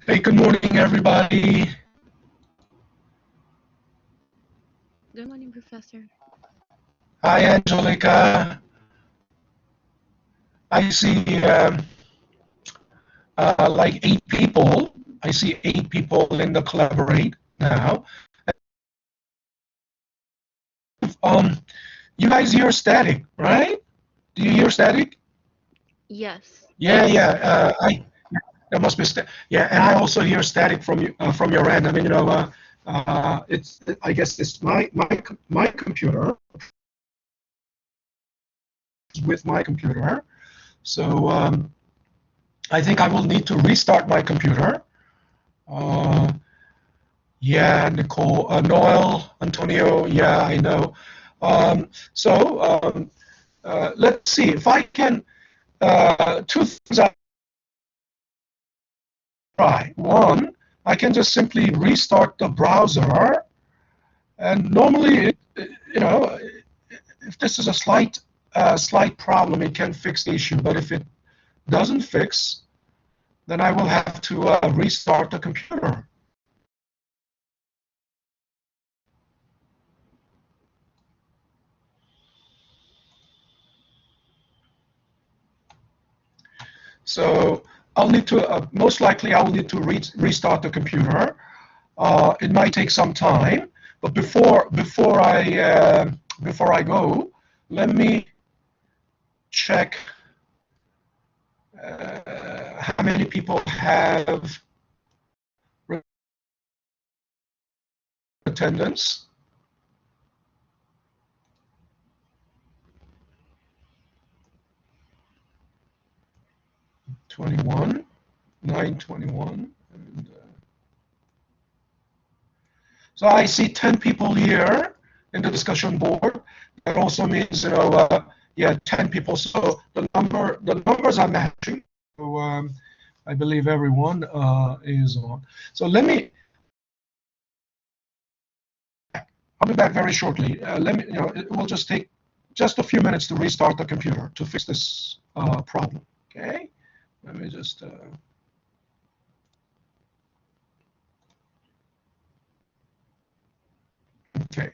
Hey, good morning, everybody. Good morning, Professor. Hi, Angelica. I see like 8 people. I see 8 people in the collaborate now. Um, you guys hear static, right? Do you hear static? Yes. Yeah, yeah. There must be yeah, and I also hear static from your end. I mean, it's I guess it's my computer with my computer. So I think I will need to restart my computer. Uh, yeah, Nicole, Noel, Antonio. Yeah, I know. So let's see if I can. Two things I try. One, I can just simply restart the browser, and normally, if this is a slight problem, it can fix the issue. But if it doesn't fix, then I will have to restart the computer. So I'll need to, most likely, I will need to restart the computer. It might take some time, but before I go, let me check how many people have attendance. 21, 921. And, so I see 10 people here in the discussion board. That also means, yeah, 10 people. So the numbers are matching. So I believe everyone is on. So I'll be back very shortly. It will just take just a few minutes to restart the computer to fix this problem. Okay, let me just. Okay.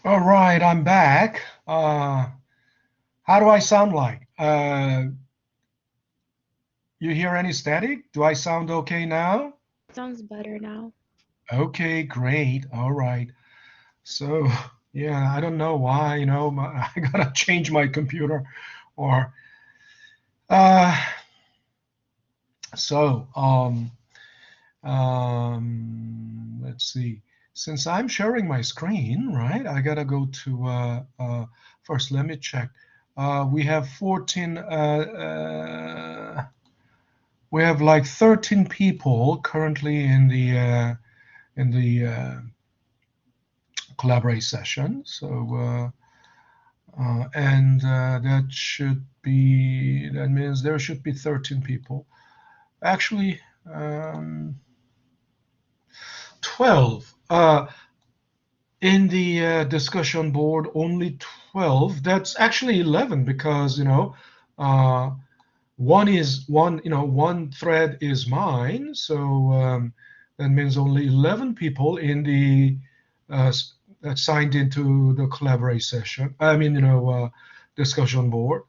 All right, I'm back. How do I sound like? You hear any static? Do I sound okay now? Sounds better now. Okay, great. All right. So, yeah, I don't know why, I gotta change my computer or uh so let's see. Since I'm sharing my screen, right? I gotta go to first let me check. We have 14 we have like 13 people currently in the collaborate session. So and that means there should be 13 people. Actually, 12. In the discussion board, only 12. That's actually 11 because uh, one thread is mine, so that means only 11 people in the uh, that signed into the collaborate session. I mean, discussion board.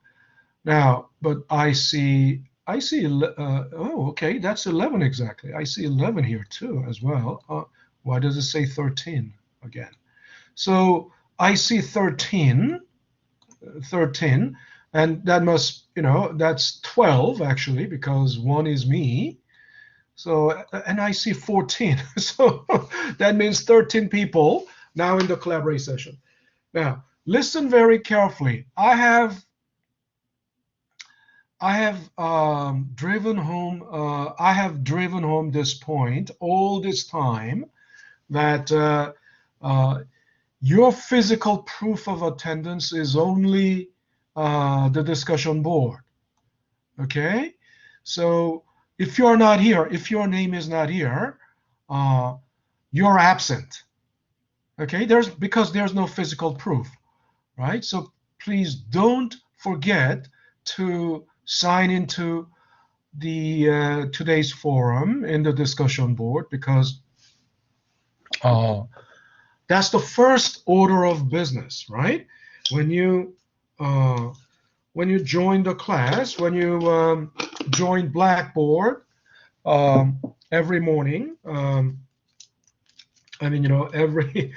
Now, but I see. Oh, okay, that's 11 exactly. I see 11 here too as well. Why does it say 13 again? So I see 13, and that must, that's 12 actually, because one is me. So, and I see 14. So that means 13 people now in the collaborate session. Now, listen very carefully. I have driven home this point all this time that uh, your physical proof of attendance is only the discussion board. Okay? So if you're not here, if your name is not here, uh, you're absent. Okay? Because there's no physical proof, right? So please don't forget to sign into the today's forum in the discussion board because uh, that's the first order of business, right? When you uh, when you join the class, when you join Blackboard every morning, every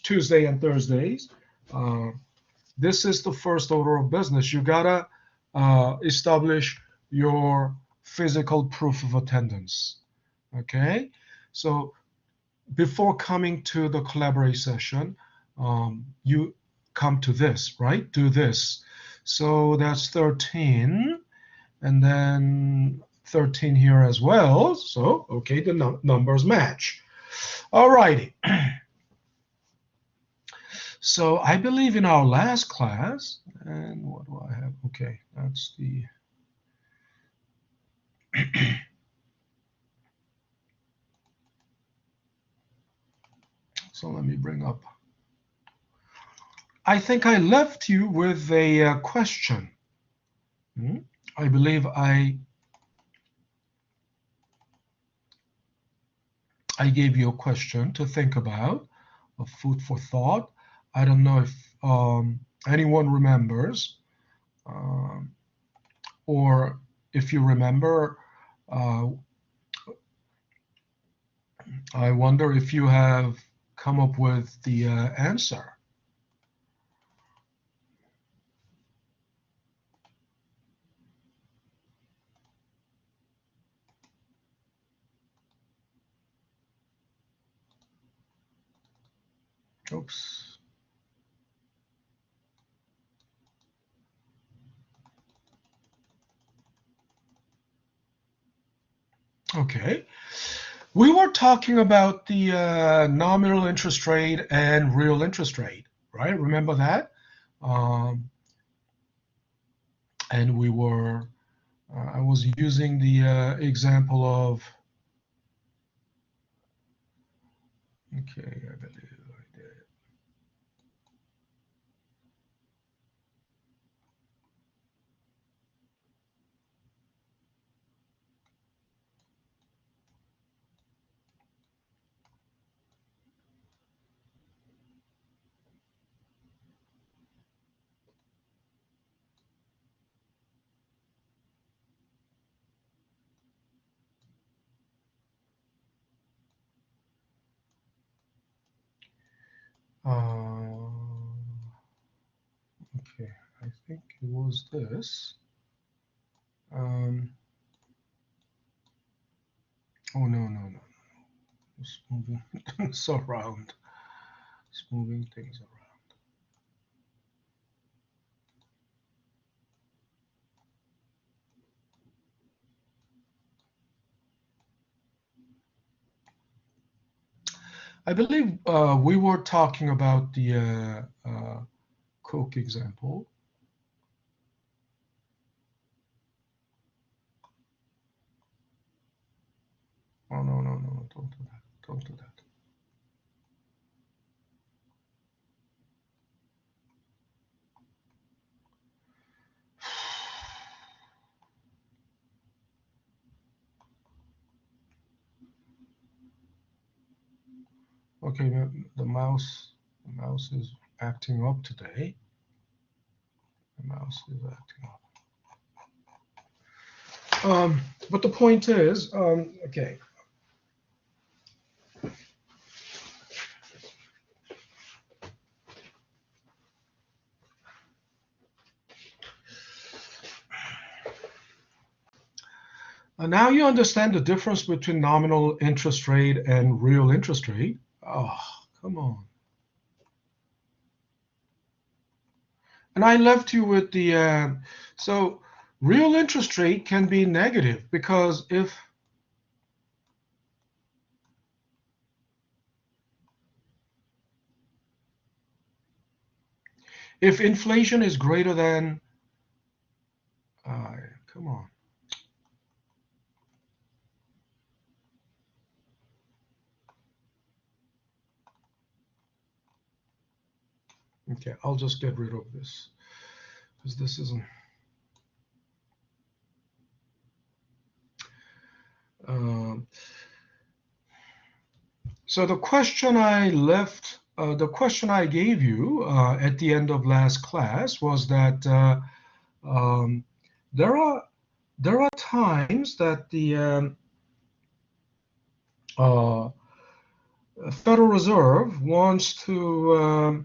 Tuesday and Thursdays, uh, this is the first order of business. You gotta establish your physical proof of attendance. Okay, so before coming to the collaborate session, you come to this, right? Do this. So that's 13, and then 13 here as well. So, okay, the numbers match. All righty. So I believe in our last class, and what do I have? Okay, that's the. So let me bring up. I think I left you with a question. I believe I gave you a question to think about, a food for thought. I don't know if anyone remembers, um, or if you remember, uh, I wonder if you have come up with the answer. Oops. Okay. We were talking about the nominal interest rate and real interest rate, right? Remember that? Um, and I was using the example of, okay, I believe I did. Okay, I think it was this. Oh, no. It's moving things around. It's moving things around. I believe we were talking about the Coke example. Oh, no, don't do that. Don't do that. Okay, the mouse is acting up today. The mouse is acting up. But the point is, okay. Now you understand the difference between nominal interest rate and real interest rate. Oh, come on. And I left you with the, so real interest rate can be negative because if inflation is greater than, come on. Okay, I'll just get rid of this because this isn't. So the question I left, the question I gave you at the end of last class was that there are times that the Federal Reserve wants to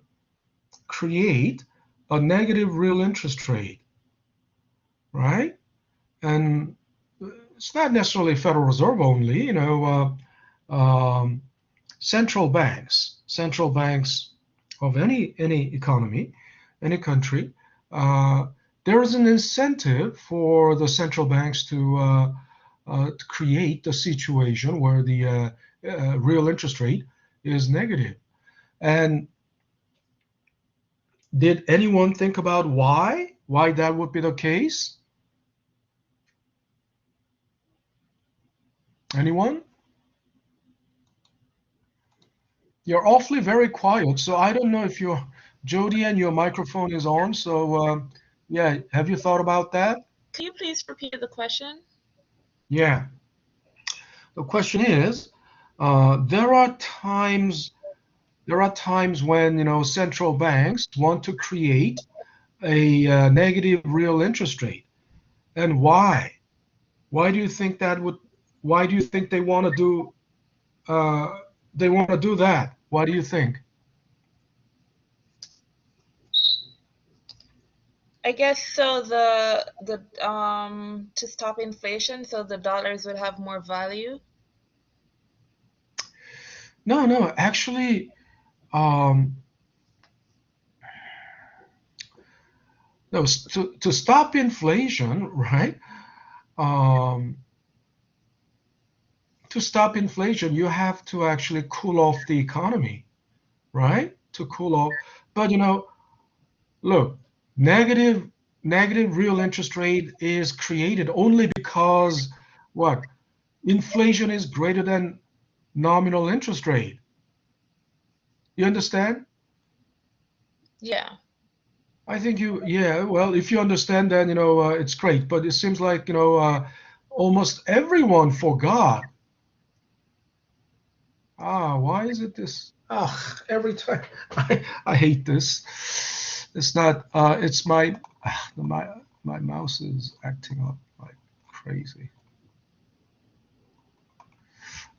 create a negative real interest rate, right? And it's not necessarily Federal Reserve only, central banks of any economy, any country, there is an incentive for the central banks to create a situation where the real interest rate is negative. And did anyone think about why that would be the case? Anyone? You're awfully very quiet, so I don't know if you're Jody and your microphone is on. So yeah, have you thought about that? Can you please repeat the question? Yeah. The question is, there are times when central banks want to create a negative real interest rate, and why? Why do you think that would? Why do you think they want to do? They want to do that. Why do you think? I guess so the to stop inflation, so the dollars would have more value. No, actually, um, no. To stop inflation, right? Um, to stop inflation, you have to actually cool off the economy, right? To cool off. But look, negative negative real interest rate is created only because what? Inflation is greater than nominal interest rate. You understand? Yeah. I think yeah, well, if you understand, then, it's great. But it seems like, almost everyone forgot. Why is it this? Every time I hate this. It's not, it's my mouse is acting up like crazy.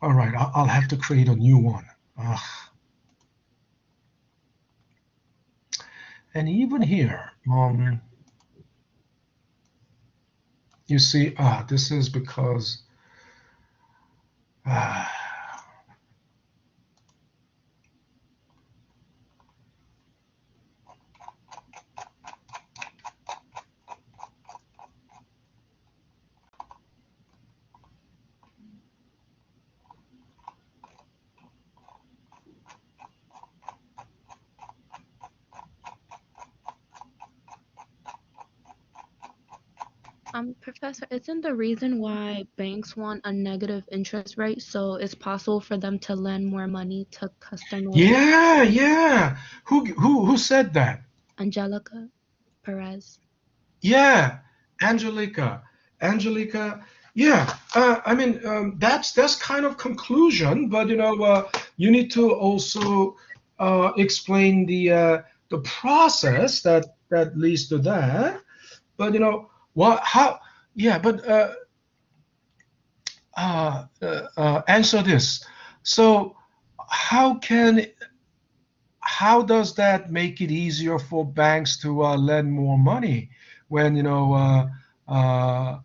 All right, I'll have to create a new one. And even here, you see, this is because ah, Professor, isn't the reason why banks want a negative interest rate so it's possible for them to lend more money to customers? yeah. Who said that? Angelica Perez. Yeah, Angelica. Angelica. Yeah. I mean, that's kind of conclusion, but you need to also explain the process that leads to that. But what? How? Yeah. But answer this. So, how can how does that make it easier for banks to lend more money when uh, uh,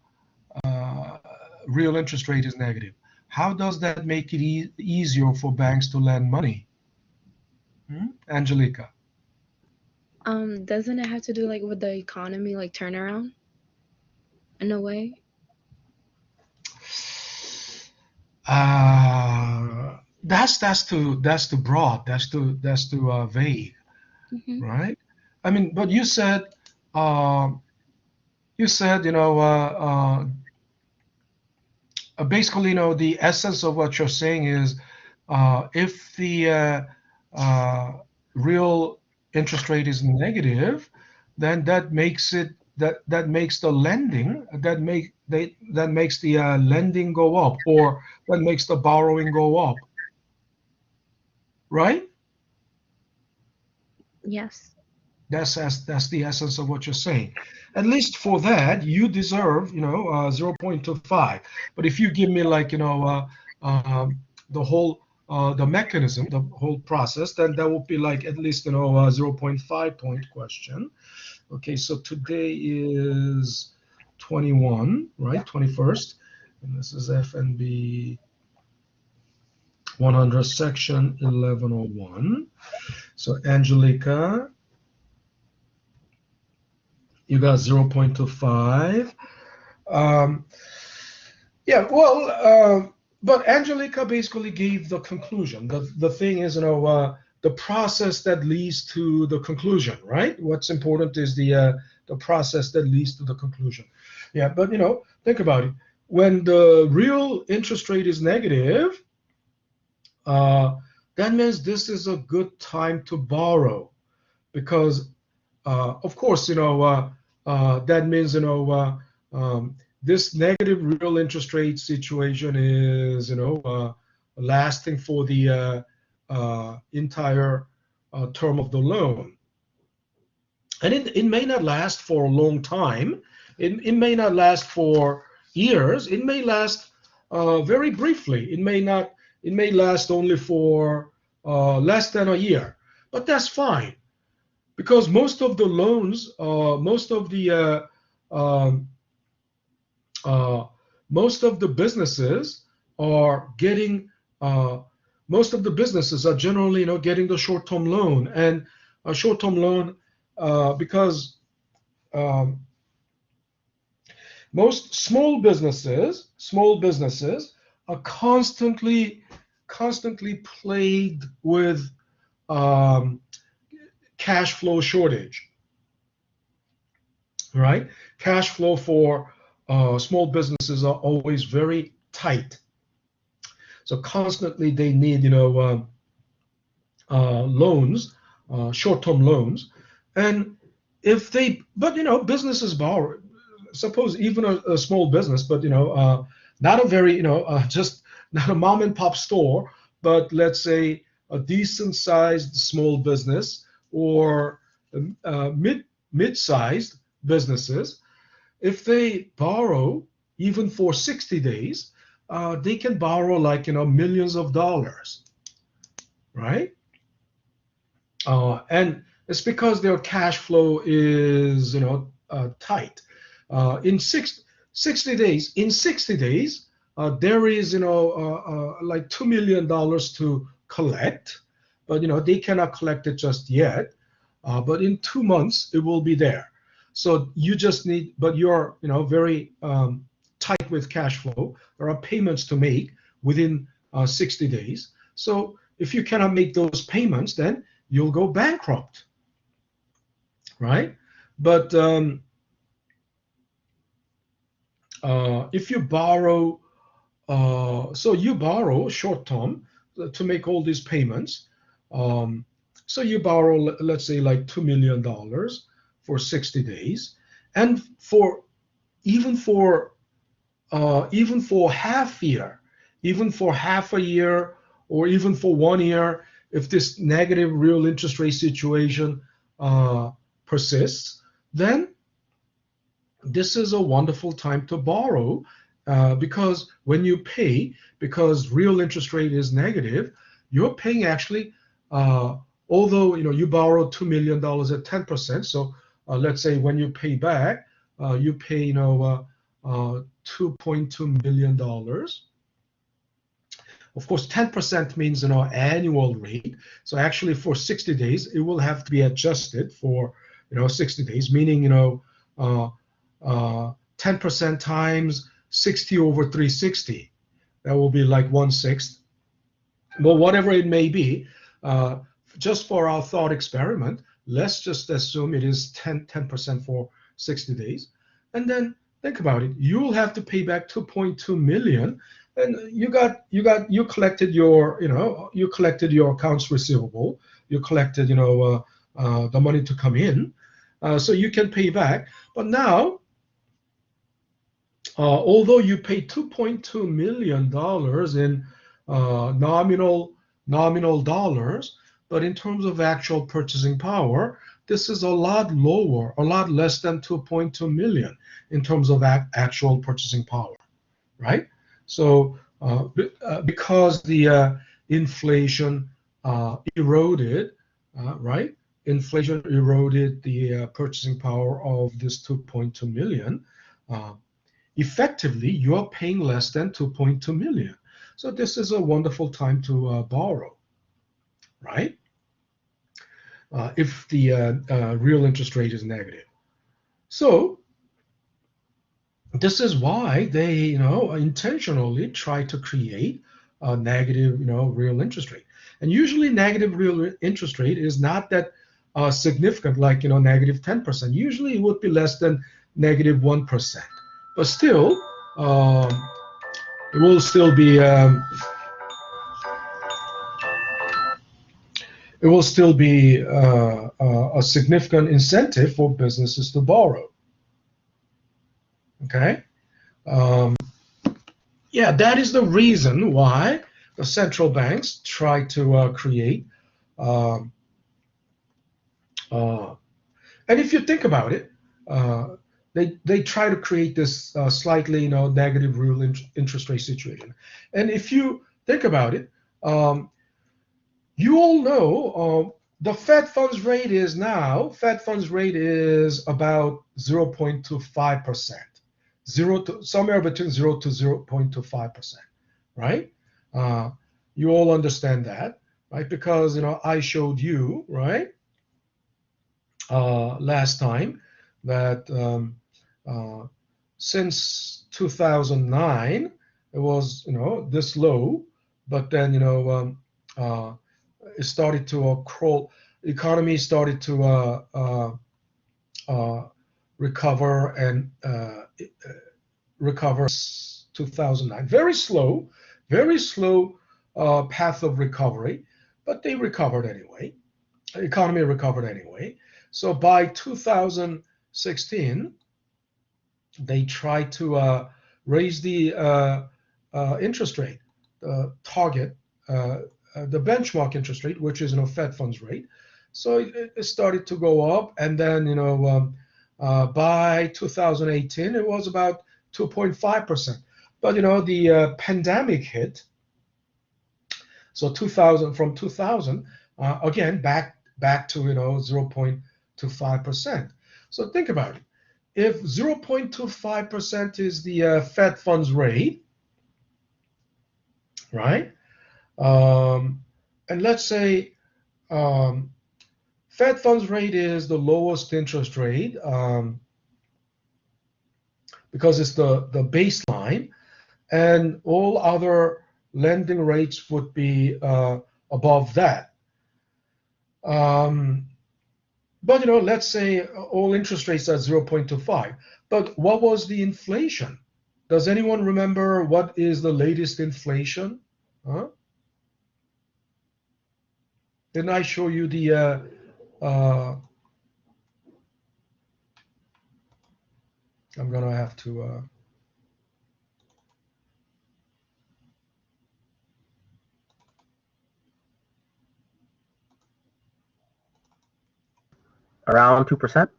real interest rate is negative? How does that make it easier for banks to lend money? Angelica. Doesn't it have to do like with the economy, like turnaround in a way? That's too broad. That's too vague, Hmm. right? I mean, but uh, you said basically, the essence of what you're saying is if the uh, real interest rate is negative, then that makes the lending that makes the lending go up, or that makes the borrowing go up, right? Yes. That's the essence of what you're saying. At least for that, you deserve 0.25. But if you give me like the whole the mechanism, the whole process, then that would be like at least a zero point 0.5 point question. Okay, so today is 21, right? 21st, and this is FNB 100 section 1101. So Angelica, you got 0.25. Um, yeah, well, but Angelica basically gave the conclusion. The thing is, the process that leads to the conclusion, right? What's important is the process that leads to the conclusion. Yeah, but think about it. When the real interest rate is negative, uh, that means this is a good time to borrow because of course, that means, this negative real interest rate situation is, lasting for the entire term of the loan. And it may not last for a long time. It may not last for years. It may last very briefly. It may last only for less than a year. But that's fine because most of the loans, um, uh, most of the businesses are getting, uh, most of the businesses are generally, getting the short-term loan, and a short-term loan because um, most small businesses are constantly plagued with um, cash flow shortage, right? Cash flow for small businesses are always very tight. So constantly they need, loans, short-term loans. And but businesses borrow. Suppose even a small business, but not a very, just not a mom and pop store, but let's say a decent-sized small business or mid-sized businesses. If they borrow even for 60 days, they can borrow like millions of dollars, right? And It's because their cash flow is, tight. In 60 days, there is, like $2 million to collect, but, they cannot collect it just yet. But in 2 months, it will be there. So you just need, but you're, very tight with cash flow. There are payments to make within 60 days. So if you cannot make those payments, then you'll go bankrupt, right? But if you borrow, so you borrow short term to make all these payments. So you borrow, let's say, like $2 million for 60 days, and even for half year, even for half a year, or even for 1 year, if this negative real interest rate situation persists, then this is a wonderful time to borrow, because when you pay, because real interest rate is negative, you're paying actually, although you borrowed $2 million at 10%. So let's say when you pay back, you pay $2.2 million. Of course, 10% means annual rate. So actually, for 60 days, it will have to be adjusted for 60 days, meaning 10% times 60 over 360. That will be like 1/6. But whatever it may be, just for our thought experiment, let's just assume it is 10% for 60 days. And then think about it. You'll have to pay back 2.2 million. And you collected your, you collected your accounts receivable. You collected, the money to come in. So you can pay back. But now, although you pay $2.2 million in nominal dollars, but in terms of actual purchasing power, this is a lot lower, a lot less than 2.2 million in terms of actual purchasing power, right? So because the inflation eroded, right? Inflation eroded the purchasing power of this 2.2 million. Effectively, you're paying less than 2.2 million. So this is a wonderful time to borrow, right? If the real interest rate is negative. So this is why they, intentionally try to create a negative, real interest rate. And usually negative real interest rate is not that significant, like, negative 10%. Usually it would be less than negative 1%. But still, it will still be a significant incentive for businesses to borrow. Okay, yeah, that is the reason why the central banks try to create. And if you think about it, they try to create this slightly negative real interest rate situation. And if you think about it, you all know the Fed funds rate is about 0.25%, somewhere between 0 to 0.25%, right? You all understand that, right? Because I showed you, right, last time that since 2009 it was this low, but then it started to crawl. Economy started to recover and recover 2009. Very slow path of recovery, but they recovered anyway. The economy recovered anyway. So by 2016, they tried to raise the interest rate, target. The benchmark interest rate, which is Fed funds rate. So it started to go up, and then by 2018 it was about 2.5%. But the pandemic hit. So from 2000 again back back to 0.25%. So think about it. If 0.25% is the Fed funds rate, right? And let's say Fed funds rate is the lowest interest rate because it's the baseline, and all other lending rates would be above that. But let's say all interest rates at 0.25. But what was the inflation? Does anyone remember what is the latest inflation? Huh? Didn't I show you the I'm gonna have to around 2%?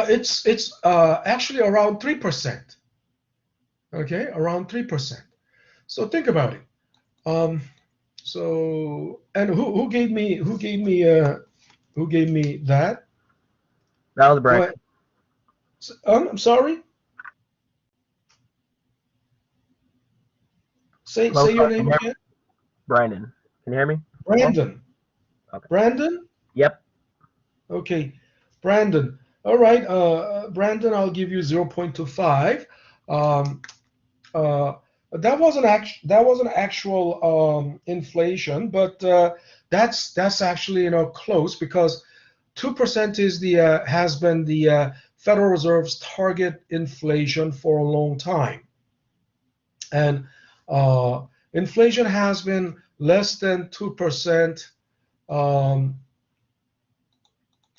It's actually around 3%. Okay, around 3%. So think about it. So, and who gave me that? That was Brian. I'm sorry. Say your name again. Brandon. Can you hear me? Brandon. Okay. Brandon? Yep. Okay, Brandon. All right, Brandon, I'll give you 0.25. That wasn't actual inflation, but that's actually close, because 2% is has been the Federal Reserve's target inflation for a long time, and inflation has been less than 2%.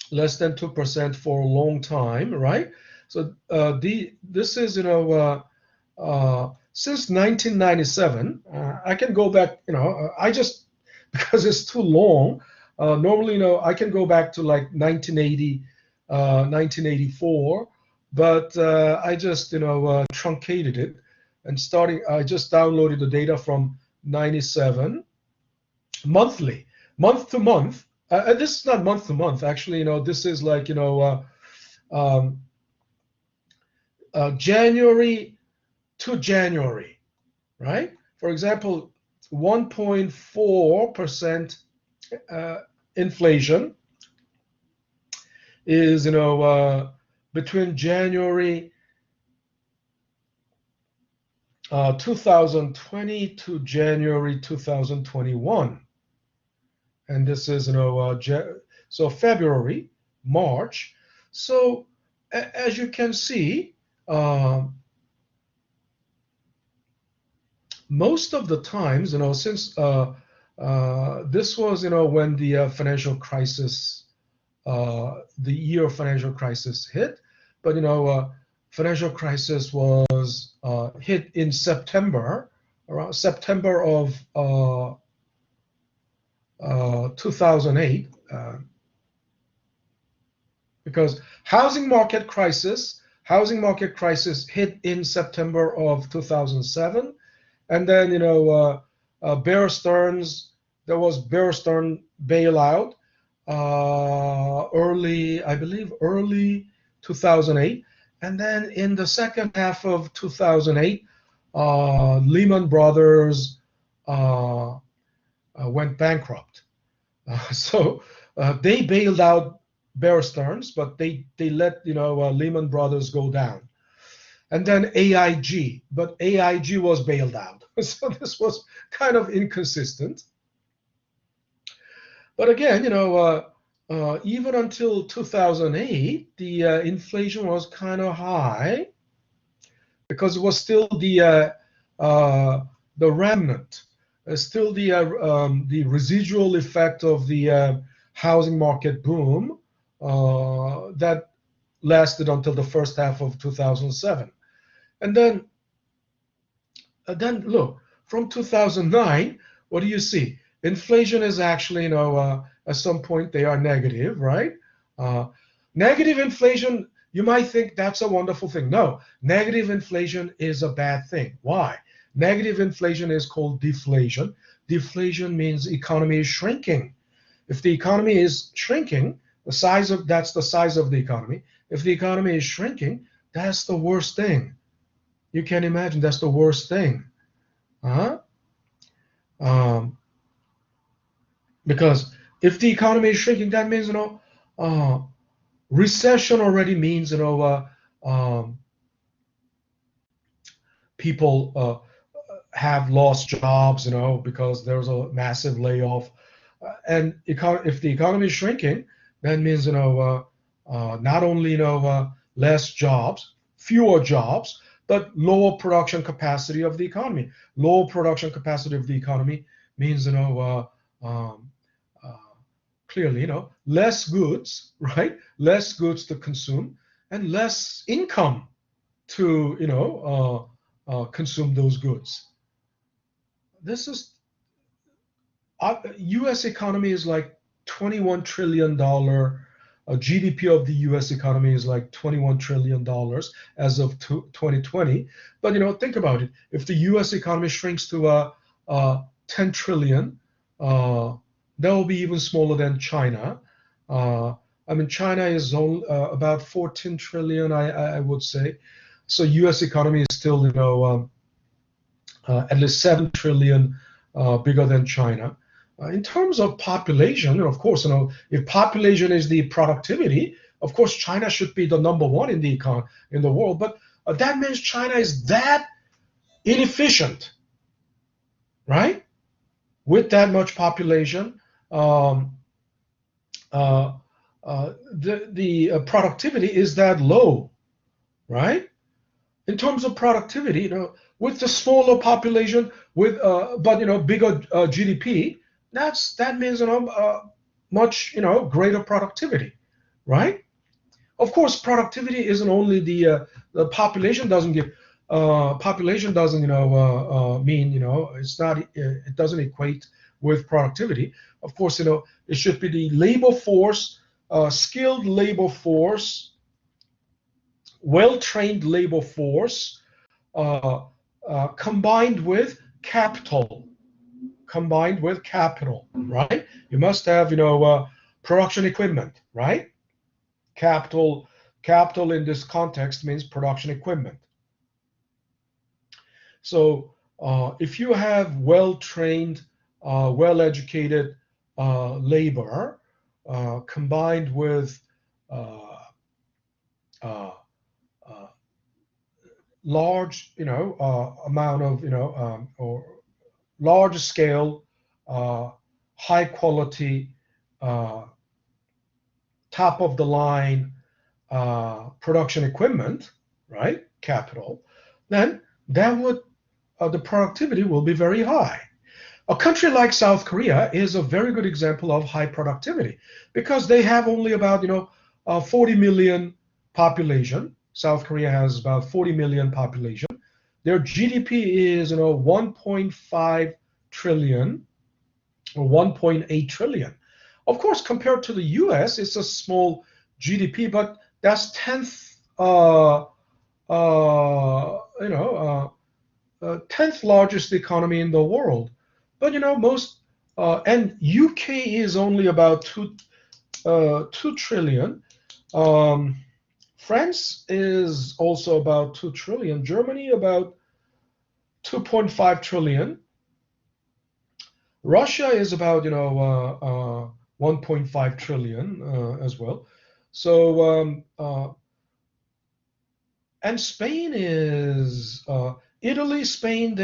Less than 2% for a long time, right? So this is since 1997. I can go back, I just because it's too long. Normally, I can go back to like 1980, 1984, but I just truncated it, and I just downloaded the data from 97 monthly, month to month. This is not month to month, actually. This is like January to January, right? For example, 1.4% inflation is between January 2020 to January 2021. And this is so February, March. So as you can see, most of the times, since this was when the financial crisis, the year of financial crisis hit, but financial crisis was hit in September, around September of 2008, because housing market crisis hit in September of 2007, and then Bear Stearns, there was Bear Stearns bailout early 2008, and then in the second half of 2008, Lehman Brothers went bankrupt. So they bailed out Bear Stearns, but they let Lehman Brothers go down, and then AIG, but AIG was bailed out. So this was kind of inconsistent. But again, even until 2008, the inflation was kind of high, because it was still the remnant. Still the residual effect of the housing market boom that lasted until the first half of 2007. And then look, from 2009, what do you see? Inflation is actually, at some point they are negative, right? Negative inflation, you might think that's a wonderful thing. No, negative inflation is a bad thing. Why? Negative inflation is called deflation. Deflation means economy is shrinking. If the economy is shrinking, that's the size of the economy. If the economy is shrinking, that's the worst thing. You can imagine that's the worst thing. Huh? Because if the economy is shrinking, that means, recession already means, people have lost jobs, because there's a massive layoff. And if the economy is shrinking, that means, not only, less jobs, fewer jobs, but lower production capacity of the economy. Lower production capacity of the economy means, clearly, less goods, right? Less goods to consume and less income to, consume those goods. This is U.S. economy is like $21 trillion. GDP of the U.S. economy is like $21 trillion as of 2020. But think about it. If the U.S. economy shrinks to 10 trillion, that will be even smaller than China. I mean, China is about 14 trillion, I would say. So U.S. economy is still, at least 7 trillion bigger than China. In terms of population, of course, if population is the productivity, of course, China should be the number one in the world. But that means China is that inefficient, right? With that much population, the productivity is that low, right? In terms of productivity, with the smaller population, but bigger GDP, that means much greater productivity, right? Of course, productivity isn't only the population doesn't give. Population doesn't mean it's not, it doesn't equate with productivity. Of course, it should be the labor force, skilled labor force, well-trained labor force, combined with capital. Right? You must have production equipment, right? Capital in this context means production equipment. So if you have well-trained, well-educated labor combined with large, amount of, or large scale, high quality, top of the line production equipment, right? Capital, then that would the productivity will be very high. A country like South Korea is a very good example of high productivity because they have only about 40 million population. South Korea has about 40 million population. Their GDP is 1.5 trillion or 1.8 trillion. Of course, compared to the U.S., it's a small GDP, but that's 10th 10th largest economy in the world. But most and UK is only about 2 trillion. France is also about 2 trillion. Germany about 2.5 trillion. Russia is about 1.5 trillion as well. So and Spain is Italy, Spain,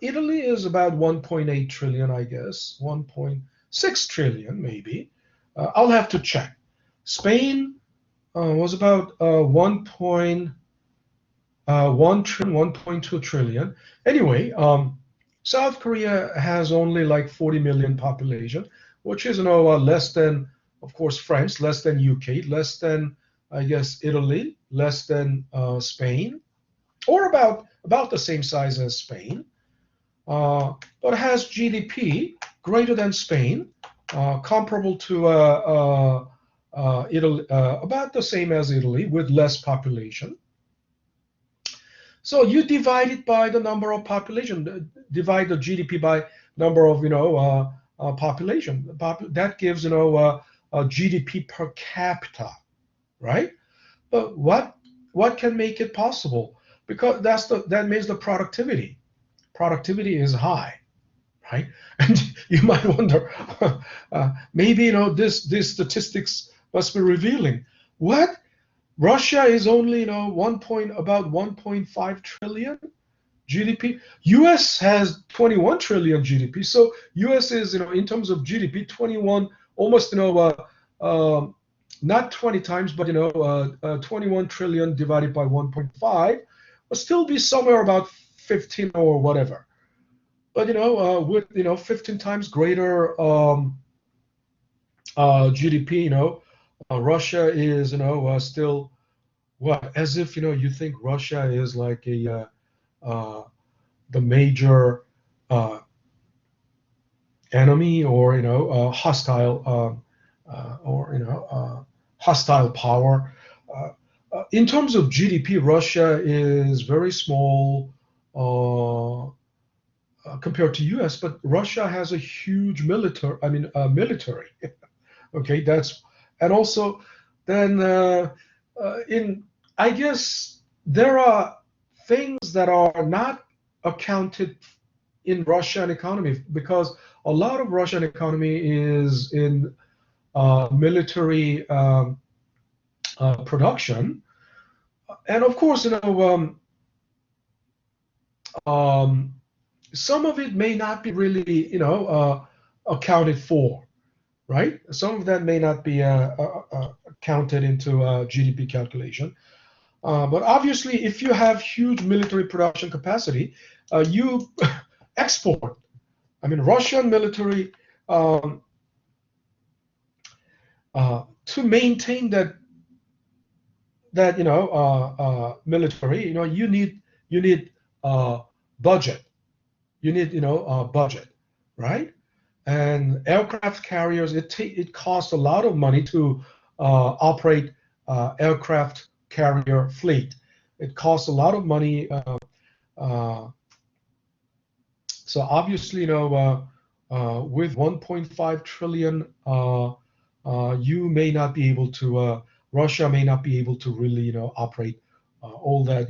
Italy is about 1.8 trillion, I guess, 1.6 trillion maybe. I'll have to check. Spain was about 1.1 trillion, 1.2 trillion. Anyway, South Korea has only like 40 million population, which is less than, of course, France, less than UK, less than, I guess, Italy, less than Spain, or about the same size as Spain, but has GDP greater than Spain, comparable to Italy, about the same as Italy with less population. So you divide it by the number of population, divide the GDP by number of population. That gives, a GDP per capita, right? But what can make it possible? Because that means the productivity. Productivity is high, right? And you might wonder, maybe these statistics must be revealing. What? Russia is only about 1.5 trillion GDP. US has 21 trillion GDP. So US is in terms of GDP 21, almost not 20 times, but 21 trillion divided by 1.5 will still be somewhere about 15 or whatever. But with 15 times greater GDP, Russia is still what? As if you think Russia is like the major enemy or hostile or hostile power. In terms of GDP, Russia is very small compared to U.S., but Russia has a huge military. Military. Okay, and also then I guess there are things that are not accounted in Russian economy, because a lot of Russian economy is in military production, and of course some of it may not be really accounted for, right? Some of that may not be counted into GDP calculation. But obviously, if you have huge military production capacity, you export. Russian military, to maintain that military, you need budget. You need budget, right? And aircraft carriers, it costs a lot of money to operate aircraft carrier fleet. It costs a lot of money. So obviously, with 1.5 trillion, you may not be able to. Russia may not be able to really, operate all that,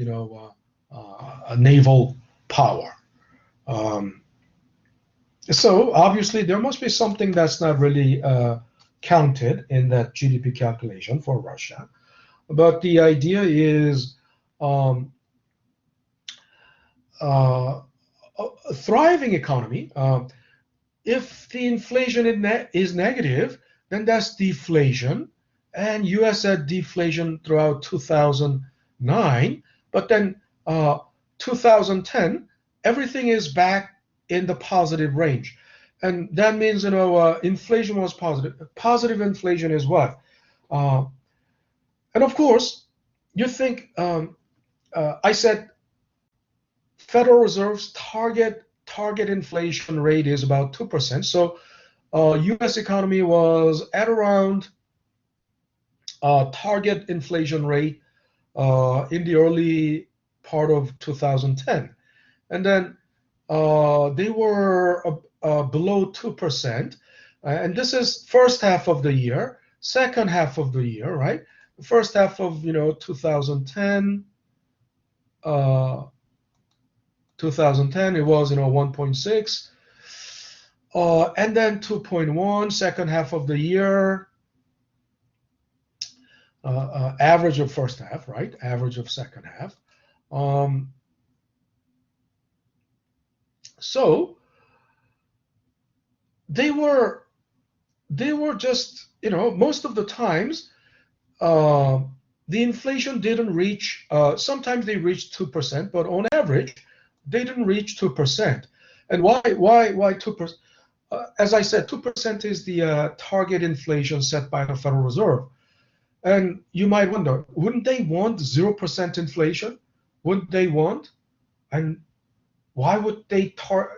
naval power. So obviously, there must be something that's not really counted in that GDP calculation for Russia. But the idea is a thriving economy. If the inflation is negative, then that's deflation. And U.S. had deflation throughout 2009. But then 2010, everything is back in the positive range. And that means, inflation was positive. Positive inflation is what? And of course, you think, I said Federal Reserve's target inflation rate is about 2%. So U.S. economy was at around target inflation rate in the early part of 2010. And then they were below 2%. And this is first half of the year, second half of the year, right? First half of 2010, 2010 it was 1.6, and then 2.1 second half of the year, average of first half, right? Average of second half. So they were just most of the times. The inflation didn't reach, sometimes they reached 2%, but on average, they didn't reach 2%. And why 2%? As I said, 2% is the target inflation set by the Federal Reserve. And you might wonder, wouldn't they want 0% inflation? Wouldn't they want? And why would they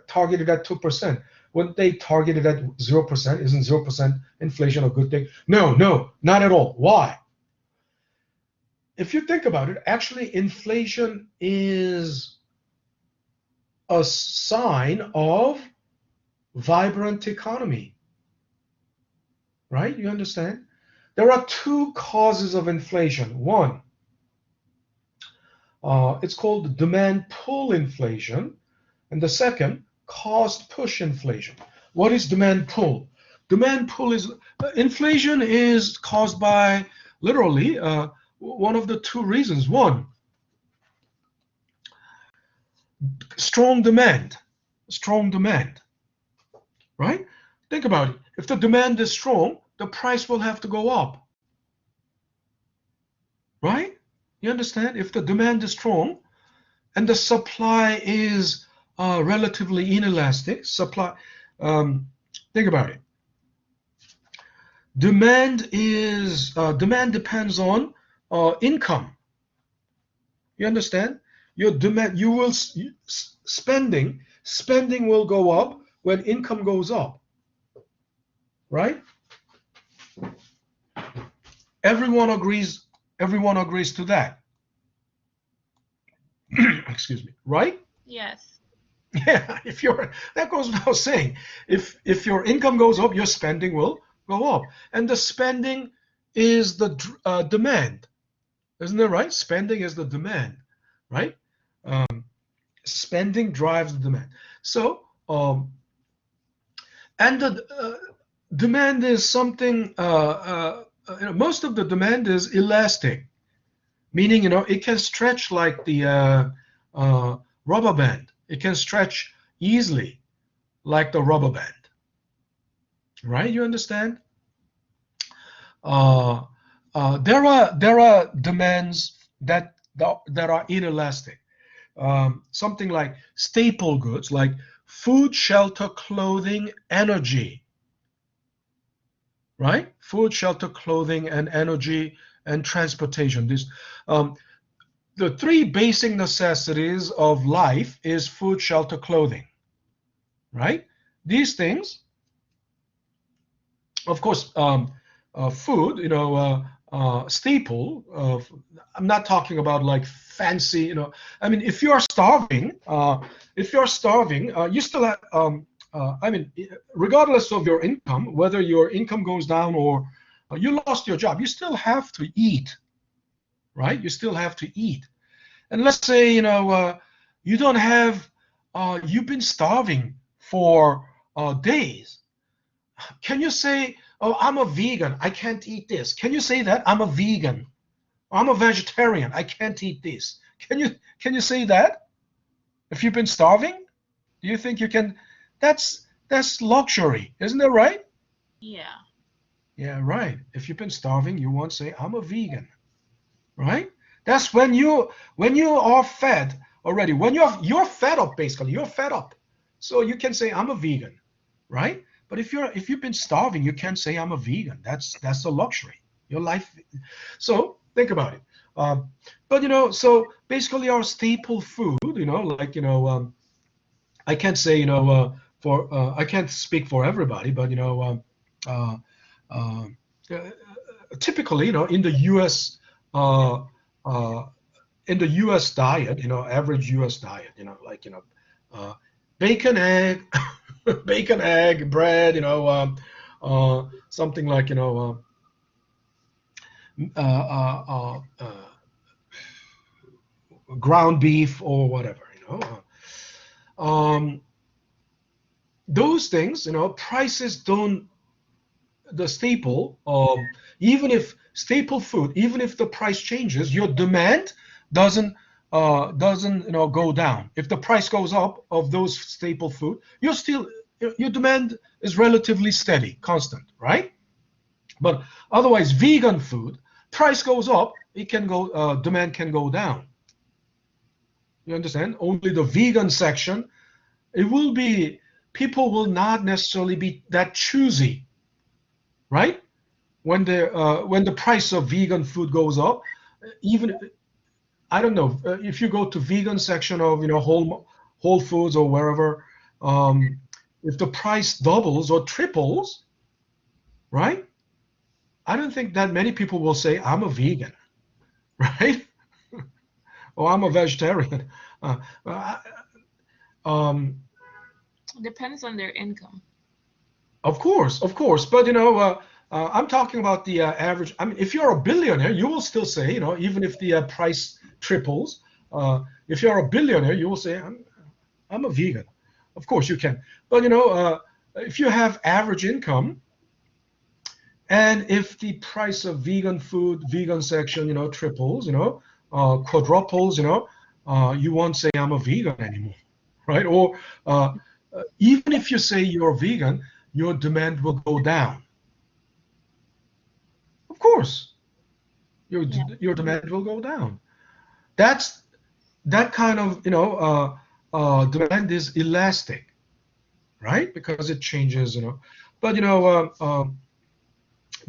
target it at 2%? Wouldn't they target it at 0%? Isn't 0% inflation a good thing? No, not at all. Why? If you think about it, actually inflation is a sign of vibrant economy. Right? You understand? There are two causes of inflation. One, it's called demand pull inflation, and the second, cost push inflation. What is demand pull? Demand pull is inflation is caused by literally one of the two reasons. One, strong demand, right? Think about it. If the demand is strong, the price will have to go up, right? You understand? If the demand is strong and the supply is relatively inelastic, think about it. Demand depends on income. You understand? Your demand, spending will go up when income goes up, right? Everyone agrees to that. Excuse me, right? Yes. Yeah, that goes without saying. If your income goes up, your spending will go up, and the spending is the demand, isn't it right? Spending is the demand, right? Spending drives the demand. So, and the demand is something. Most of the demand is elastic, meaning it can stretch like the rubber band. It can stretch easily like the rubber band, right? You understand? There are demands that are inelastic. Something like staple goods, like food, shelter, clothing, energy, right? Food, shelter, clothing, and energy, and transportation. The three basic necessities of life is food, shelter, clothing, right? These things, of course, food, staple. I'm not talking about like fancy, I mean, if you're starving, you still have, I mean, regardless of your income, whether your income goes down or you lost your job, you still have to eat, right? You still have to eat. And let's say, you don't have, you've been starving for days. Can you say, oh, I'm a vegan, I can't eat this? Can you say that? I'm a vegan. I'm a vegetarian, I can't eat this. Can you say that? If you've been starving? Do you think you can? That's luxury, isn't that right? Yeah. Yeah, right. If you've been starving, you won't say, I'm a vegan, right? That's when you are fed already. When you're fed up, basically, you're fed up. So you can say, I'm a vegan, right? But if you've been starving, you can't say I'm a vegan. That's a luxury. Your life. So think about it. But so basically our staple food, like I can't say I can't speak for everybody, but uh, uh, typically in the U.S. Uh, uh, in the U.S. diet, average U.S. diet, like bacon, egg, bacon, egg, bread, something like uh, uh, uh, ground beef or whatever, those things, prices don't the staple, even if staple food, even if the price changes, your demand doesn't go down. If the price goes up of those staple food, your demand is relatively steady, constant, right? But otherwise, vegan food, price goes up, demand can go down. You understand? Only the vegan section, people will not necessarily be that choosy, right? When the price of vegan food goes up, even I don't know if you go to vegan section of Whole Foods or wherever, if the price doubles or triples, right? I don't think that many people will say I'm a vegan, right? Or I'm a vegetarian. Uh, um, Depends on their income. Of course, but I'm talking about the average. I mean, if you're a billionaire, you will still say, even if the price triples, if you're a billionaire, you will say, I'm a vegan. Of course you can. But if you have average income, and if the price of vegan food, vegan section, triples, quadruples, you won't say I'm a vegan anymore, right? Or even if you say you're vegan, your demand will go down. Of course, your demand will go down. That kind of demand is elastic, right? Because it changes, But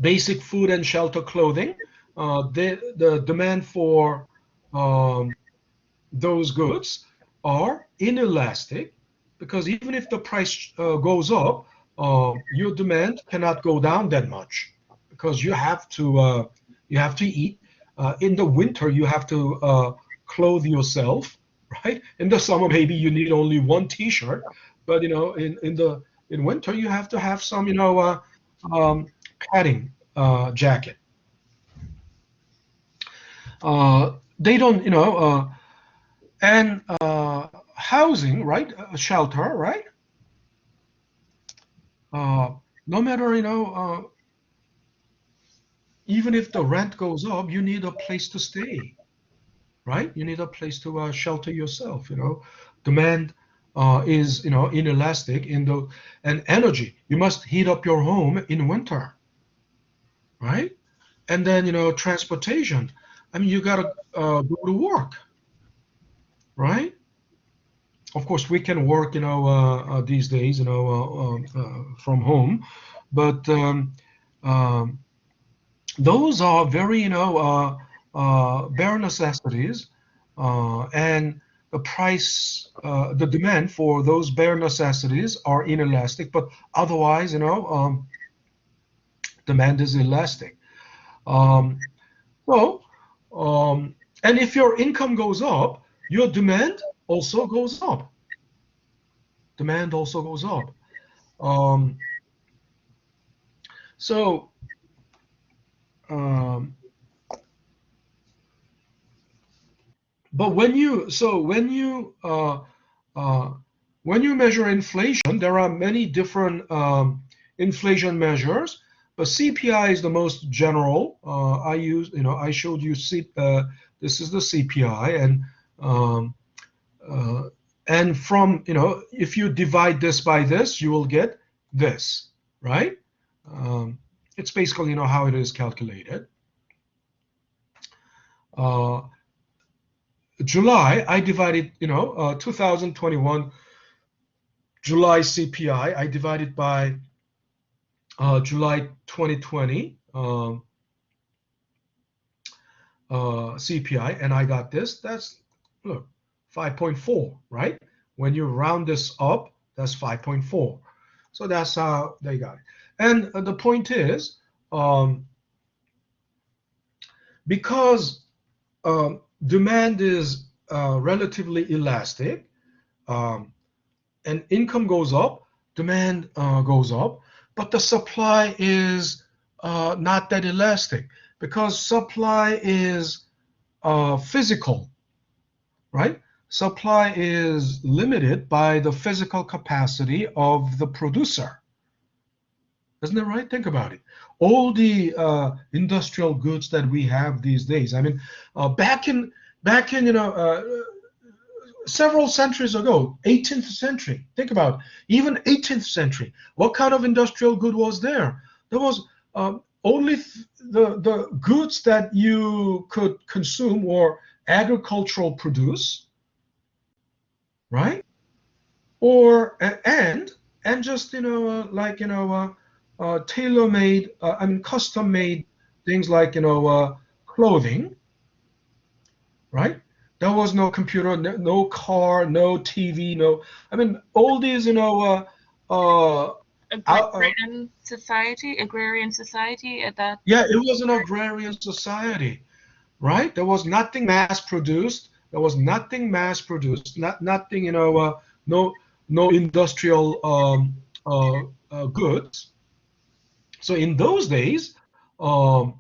basic food and shelter, clothing, the demand for those goods are inelastic, because even if the price goes up, your demand cannot go down that much, because you have to eat. In the winter, you have to clothe yourself, right? In the summer, maybe you need only one T-shirt, but in winter, you have to have some padding jacket. They don't, and housing, right? Shelter, right? No matter, even if the rent goes up, you need a place to stay, right? You need a place to shelter yourself. Demand is, inelastic and energy. You must heat up your home in winter, right? And then, transportation. I mean, you gotta go to work, right? Of course, we can work, these days, from home, but those are very, bare necessities, and the demand for those bare necessities are inelastic, but otherwise, demand is elastic. So, and if your income goes up, your demand also goes up. Demand also goes up. So, but when you measure inflation, there are many different inflation measures, but CPI is the most general. I showed you this is the CPI, and from if you divide this by this, you will get this, right? It's basically how it is calculated. July, I divided 2021 July CPI. I divided by July 2020 CPI, and I got this. That's, look, 5.4, right? When you round this up, that's 5.4. So that's how they got it. And the point is, because demand is relatively elastic, and income goes up, demand goes up, but the supply is not that elastic, because supply is physical, right? Supply is limited by the physical capacity of the producer. Isn't that right? Think about it. All the industrial goods that we have these days. I mean, back in several centuries ago, 18th century. Think about it. Even 18th century. What kind of industrial good was there? There was only the goods that you could consume were agricultural produce, right? Or and just tailor-made, custom-made things like clothing, right? There was no computer, no car, no TV, all these Agrarian society at that. Yeah, it was an agrarian society, right? There was nothing mass produced. Nothing, no no industrial goods. So in those days, the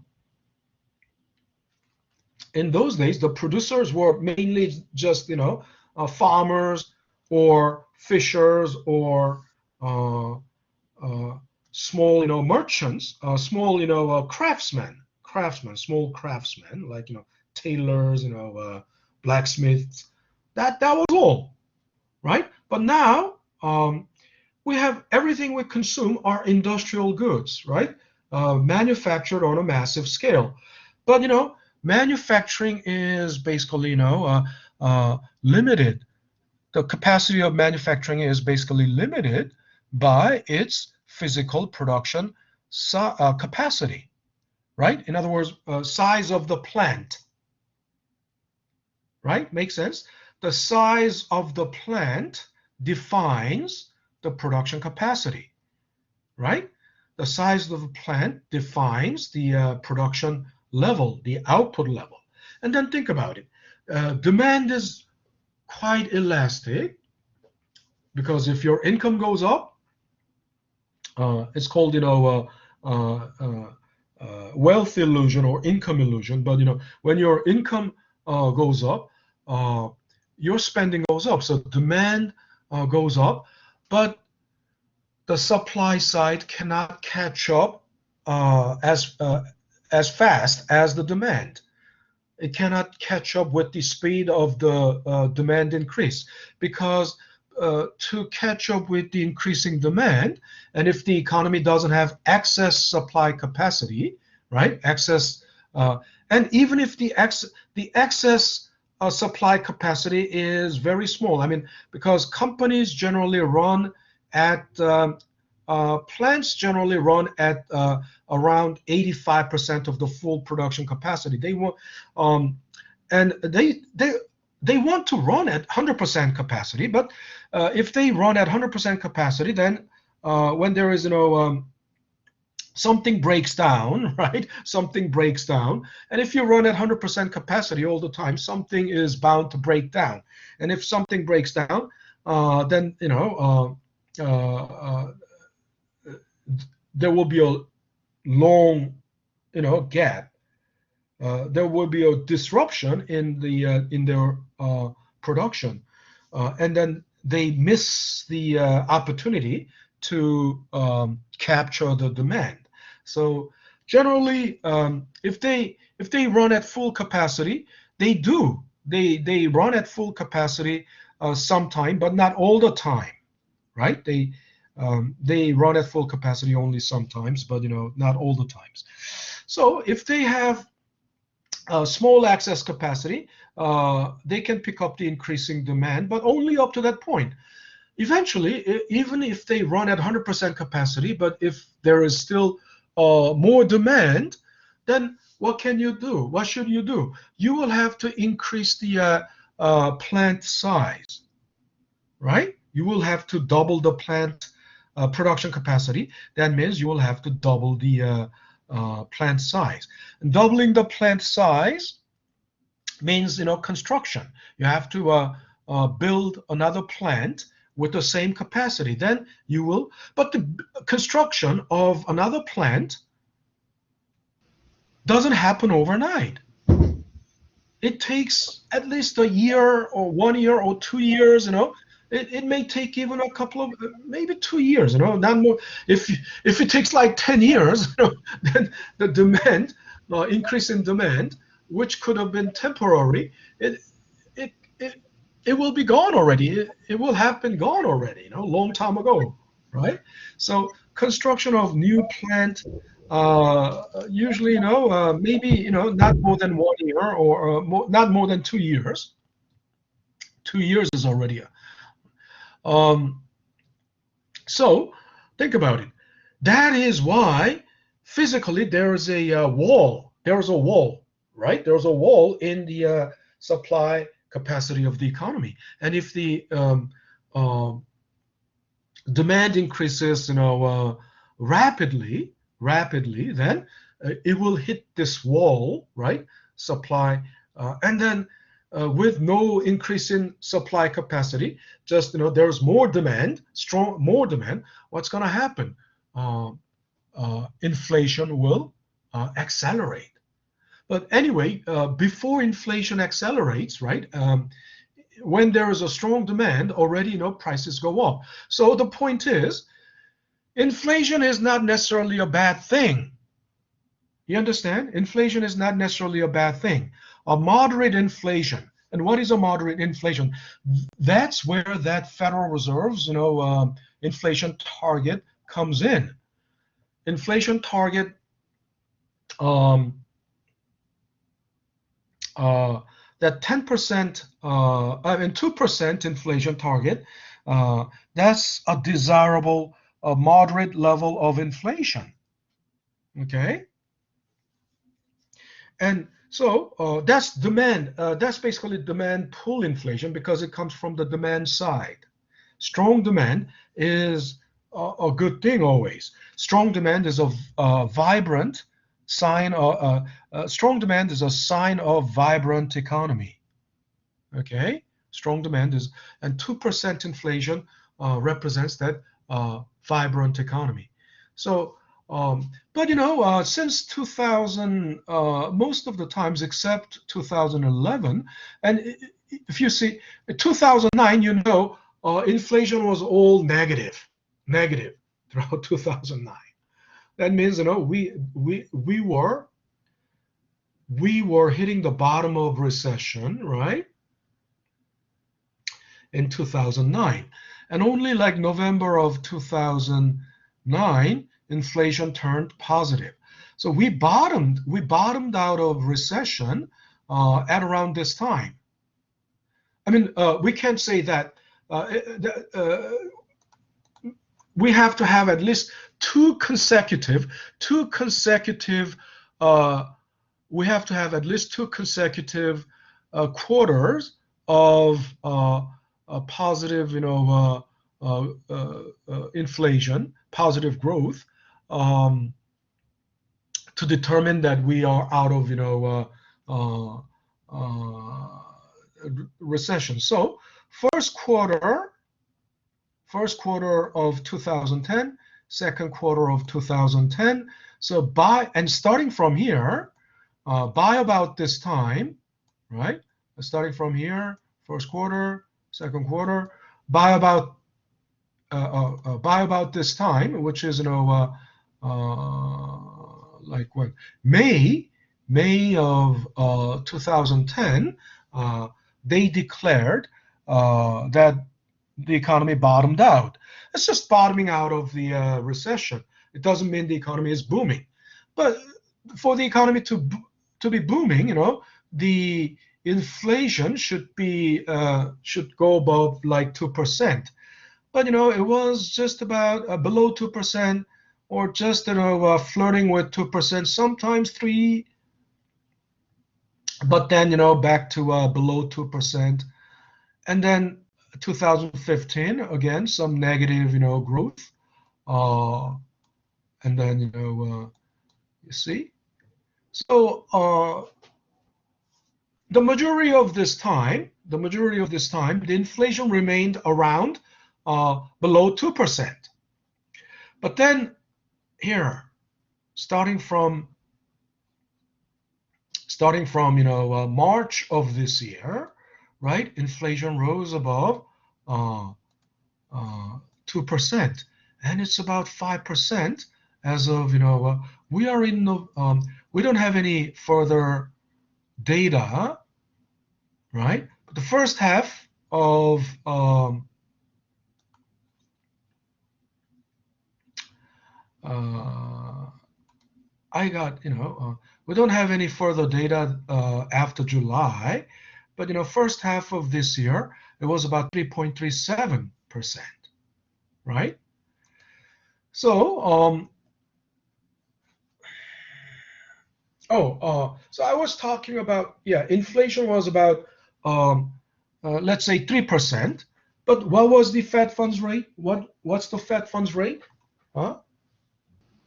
producers were mainly just, farmers or fishers or small, merchants, small, craftsmen, small craftsmen, like, tailors, blacksmiths. That was all, right? But now we have everything we consume are industrial goods, right? Manufactured on a massive scale. But manufacturing is basically limited. The capacity of manufacturing is basically limited by its physical production capacity, right? In other words, size of the plant, right? Makes sense? The size of the plant defines the production capacity, right? The size of the plant defines the production level, the output level. And then think about it. Demand is quite elastic, because if your income goes up, it's called, wealth illusion or income illusion. But when your income goes up, your spending goes up. So demand goes up, but the supply side cannot catch up as fast as the demand. It cannot catch up with the speed of the demand increase, because to catch up with the increasing demand, and if the economy doesn't have excess supply capacity, right? And even if the excess supply capacity is very small, I mean, because companies generally run at plants generally run at around 85% of the full production capacity. They want and they want to run at 100% capacity, but if they run at 100% capacity, then when there is something breaks down, right? Something breaks down, and if you run at 100% capacity all the time, something is bound to break down. And if something breaks down, then there will be a long, gap. There will be a disruption in their production, and then they miss the opportunity to capture the demand. So generally, if they run at full capacity, they run at full capacity sometime, but not all the time, right? They run at full capacity only sometimes, but not all the times. So if they have small excess capacity, they can pick up the increasing demand, but only up to that point. Eventually, even if they run at 100% capacity, but if there is still more demand, then what can you do? What should you do? You will have to increase the plant size, right? You will have to double the plant production capacity. That means you will have to double the plant size. And doubling the plant size means construction. You have to build another plant with the same capacity. Then you will, but the construction of another plant doesn't happen overnight. It takes at least a year or 1 year or 2 years. It may take even a couple of, maybe 2 years, not more. If it takes like 10 years, then the demand, increase in demand, which could have been temporary, it will be gone already. It will have been gone already, long time ago, right? So construction of new plant, usually, maybe, not more than 1 year or not more than 2 years. 2 years is already so think about it. That is why physically there is a wall. There is a wall, right? There's a wall in the supply capacity of the economy. And if the demand increases, rapidly, then it will hit this wall, right? Supply, and then with no increase in supply capacity, just there's more demand, more demand. What's going to happen? Inflation will accelerate. But anyway, before inflation accelerates, right? When there is a strong demand, already prices go up. So the point is, inflation is not necessarily a bad thing. You understand? Inflation is not necessarily a bad thing. A moderate inflation. And what is a moderate inflation? That's where that Federal Reserve's inflation target comes in. Inflation target, that 10%, 2% inflation target, that's a desirable, moderate level of inflation. Okay? And so that's demand. That's basically demand pull inflation because it comes from the demand side. Strong demand is a good thing always. Strong demand is a vibrant sign. Strong demand is a sign of vibrant economy. Okay, strong demand is, and 2% inflation represents that vibrant economy. So. But since 2000, most of the times except 2011, and if you see 2009, inflation was all negative throughout 2009. That means we were hitting the bottom of recession, right? In 2009, and only like November of 2009. Inflation turned positive. So we bottomed out of recession at around this time. I mean, we can't say that we have to have at least two consecutive we have to have at least two consecutive quarters of positive inflation, positive growth, to determine that we are out of recession. So first quarter of 2010, second quarter of 2010. So starting from here, by about this time, right? Starting from here, first quarter, second quarter, by about this time, which is like what, May of 2010, they declared that the economy bottomed out. It's just bottoming out of the recession. It doesn't mean the economy is booming, but for the economy to be booming, the inflation should go above like 2%. But it was just about below 2%, or just flirting with 2%, sometimes 3%, but then back to below 2%, and then 2015 again some negative growth, and then you see. So the majority of this time, the inflation remained around below 2%. But then here, starting from March of this year, right? Inflation rose above 2%, and it's about 5% as of we are in we don't have any further data, right? But the first half of I got, we don't have any further data after July, but first half of this year it was about 3.37%, right? So so I was talking about, inflation was about let's say 3%, but what was the Fed funds rate? What's the Fed funds rate? Huh?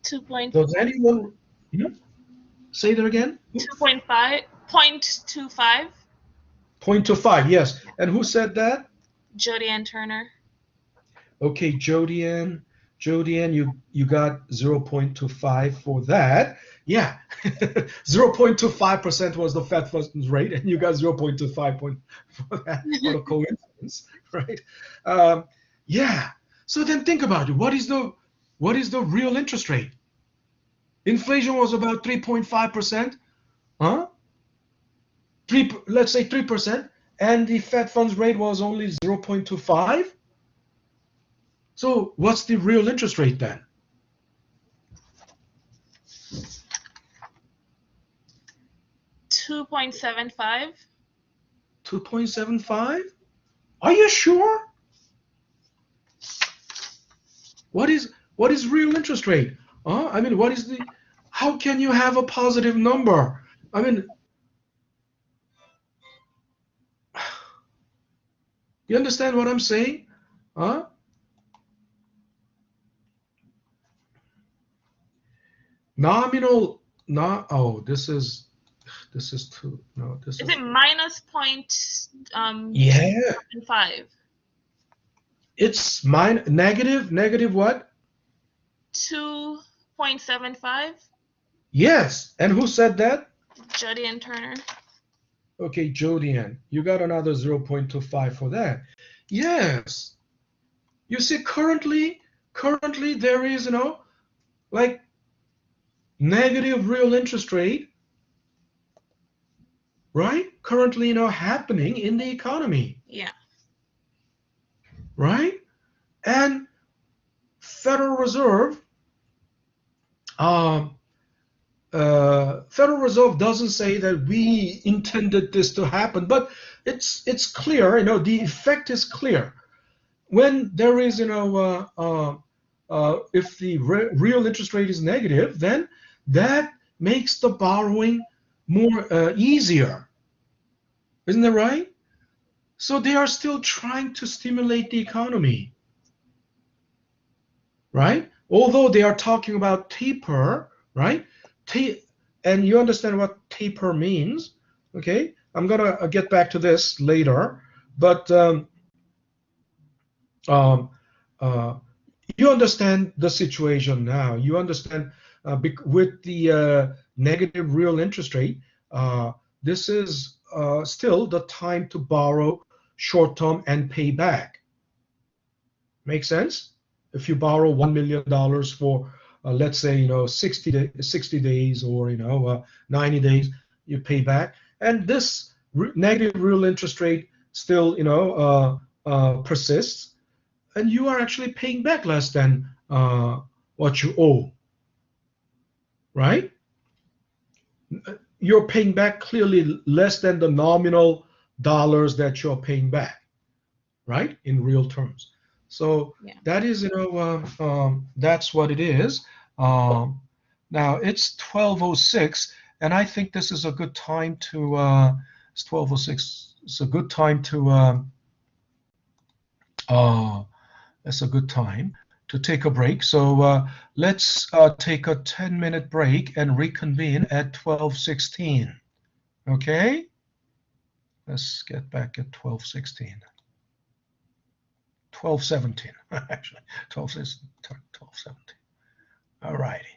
2.5. Does anyone say that again? 2.5. 0.25. 0.25, yes. And who said that? Jody and Turner. Okay, Jodian, you got 0.25 for that. Yeah, 0.25% was the Fed funds rate, and you got 0.25 for that. What a coincidence, right? Yeah. So then think about it. What is the real interest rate? Inflation was about 3.5%, huh? Let's say 3%, and the Fed funds rate was only 0.25. So what's the real interest rate then? 2.75. 2.75? Are you sure? What is real interest rate? I mean, how can you have a positive number? I mean, you understand what I'm saying? Huh? Nominal, this is two. No, this Is is. it minus Yeah, 5? it's negative what? 2.75. Yes, and who said that? Jody and Turner. Okay, Jodian, you got another 0.25 for that. Yes. You see, currently there is, like negative real interest rate, right? Currently, happening in the economy, Yeah. right? And Federal Reserve, um, Federal Reserve doesn't say that we intended this to happen, but it's clear, the effect is clear. When there is, if the real interest rate is negative, then that makes the borrowing more easier. Isn't that right? So they are still trying to stimulate the economy, right? Although they are talking about taper, right? And you understand what taper means, okay? I'm gonna get back to this later, but um, uh, you understand the situation now. You understand with the negative real interest rate, this is still the time to borrow short term and pay back. Make sense? If you borrow $1 million for, let's say, 60 days or, 90 days, you pay back. And this negative real interest rate still, persists, and you are actually paying back less than what you owe, right? You're paying back clearly less than the nominal dollars that you're paying back, right? In real terms. So Yeah. that is, that's what it is. Now it's 12:06, and I think this is a good time to. It's 12:06. It's a good time to. It's a good time to take a break. So let's take a 10-minute break and reconvene at 12:16. Okay? Let's get back at 12:16. 12:17, actually. 12:17. All righty.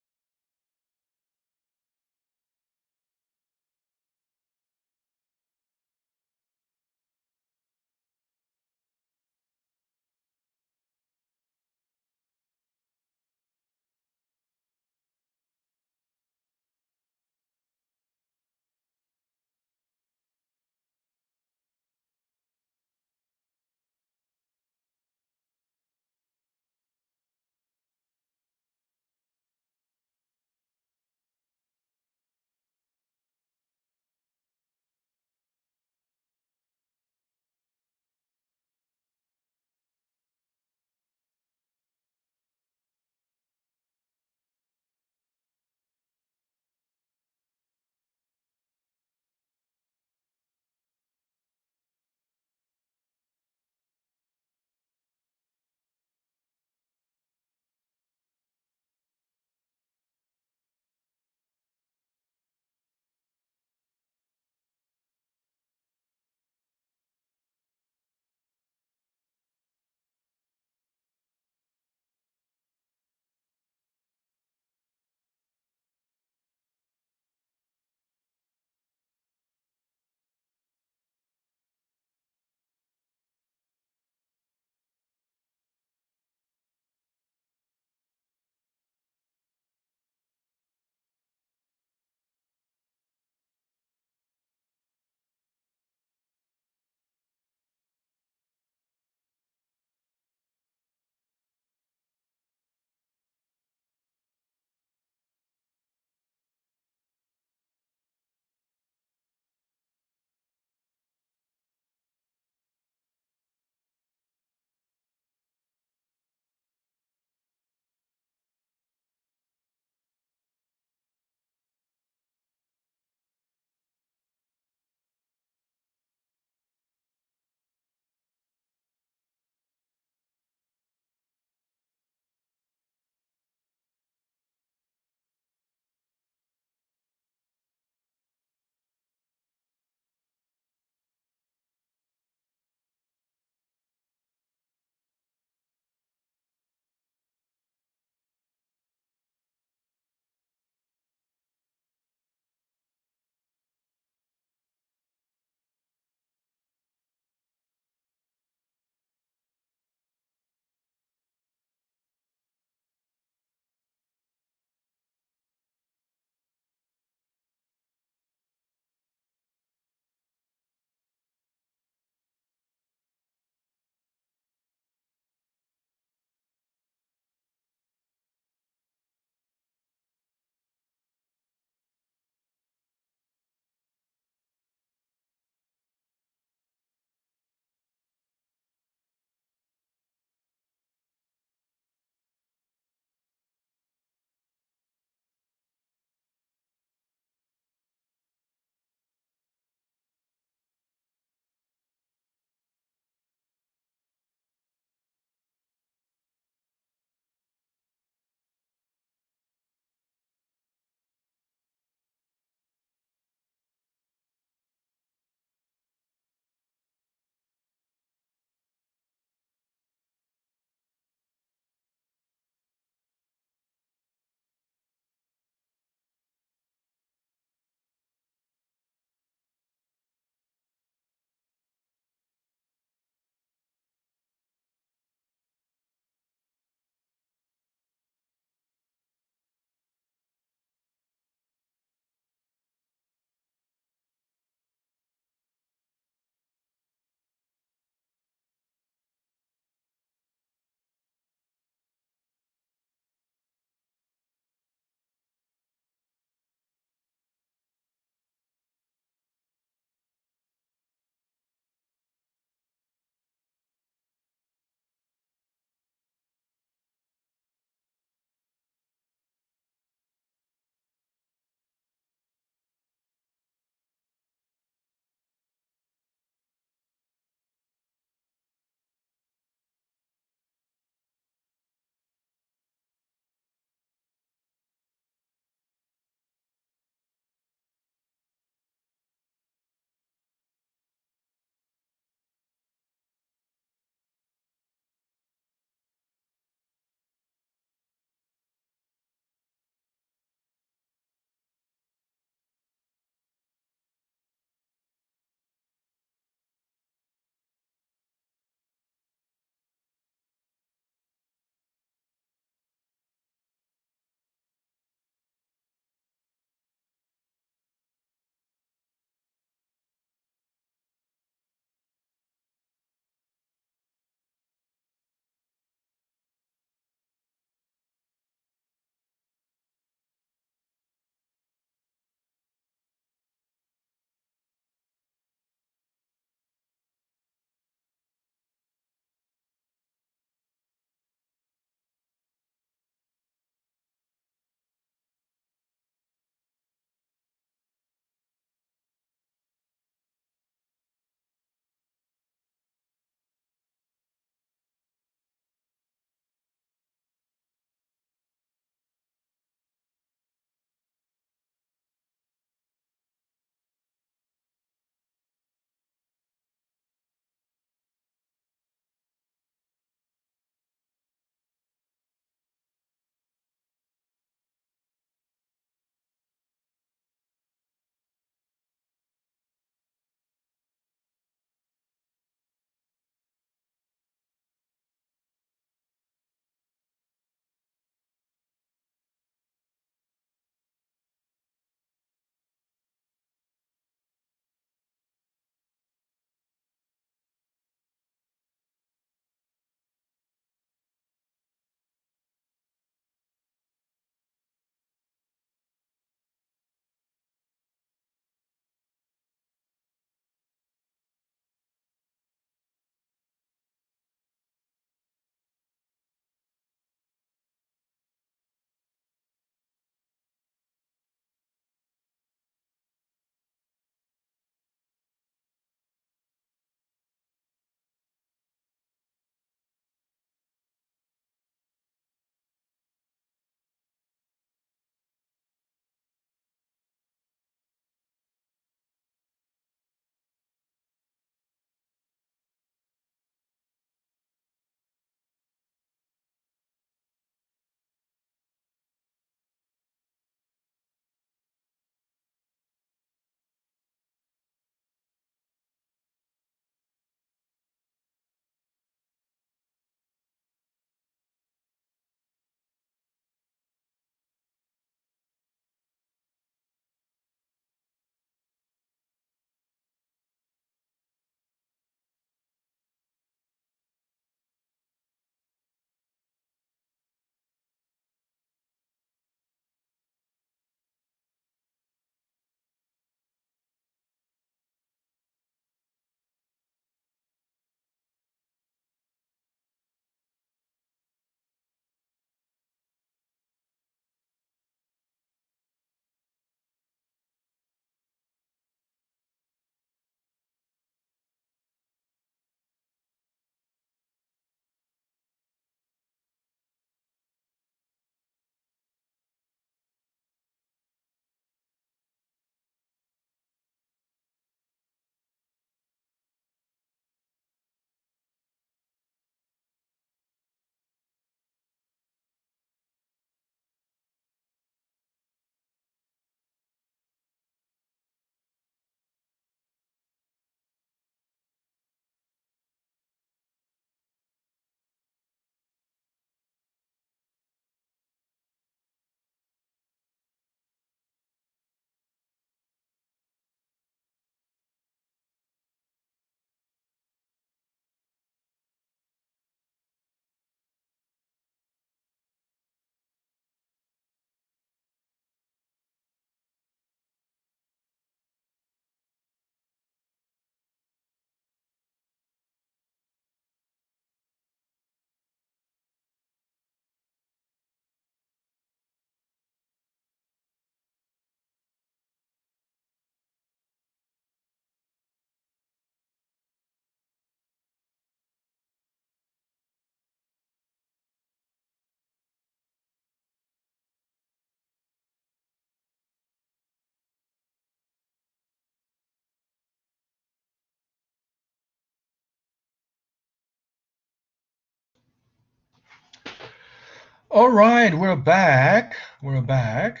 All right, we're back. We're back.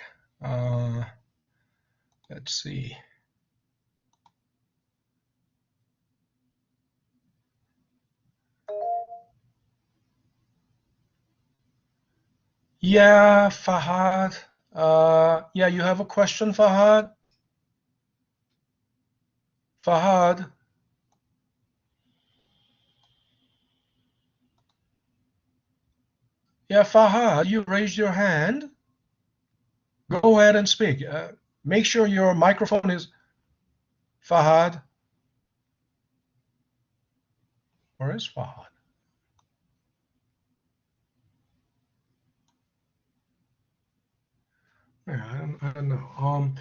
Let's see. Yeah, Fahad. Yeah, you have a question, Fahad? Fahad? Yeah, Fahad, you raised your hand. Go ahead and speak. Make sure your microphone is Fahad. Where is Fahad? Yeah, I don't know.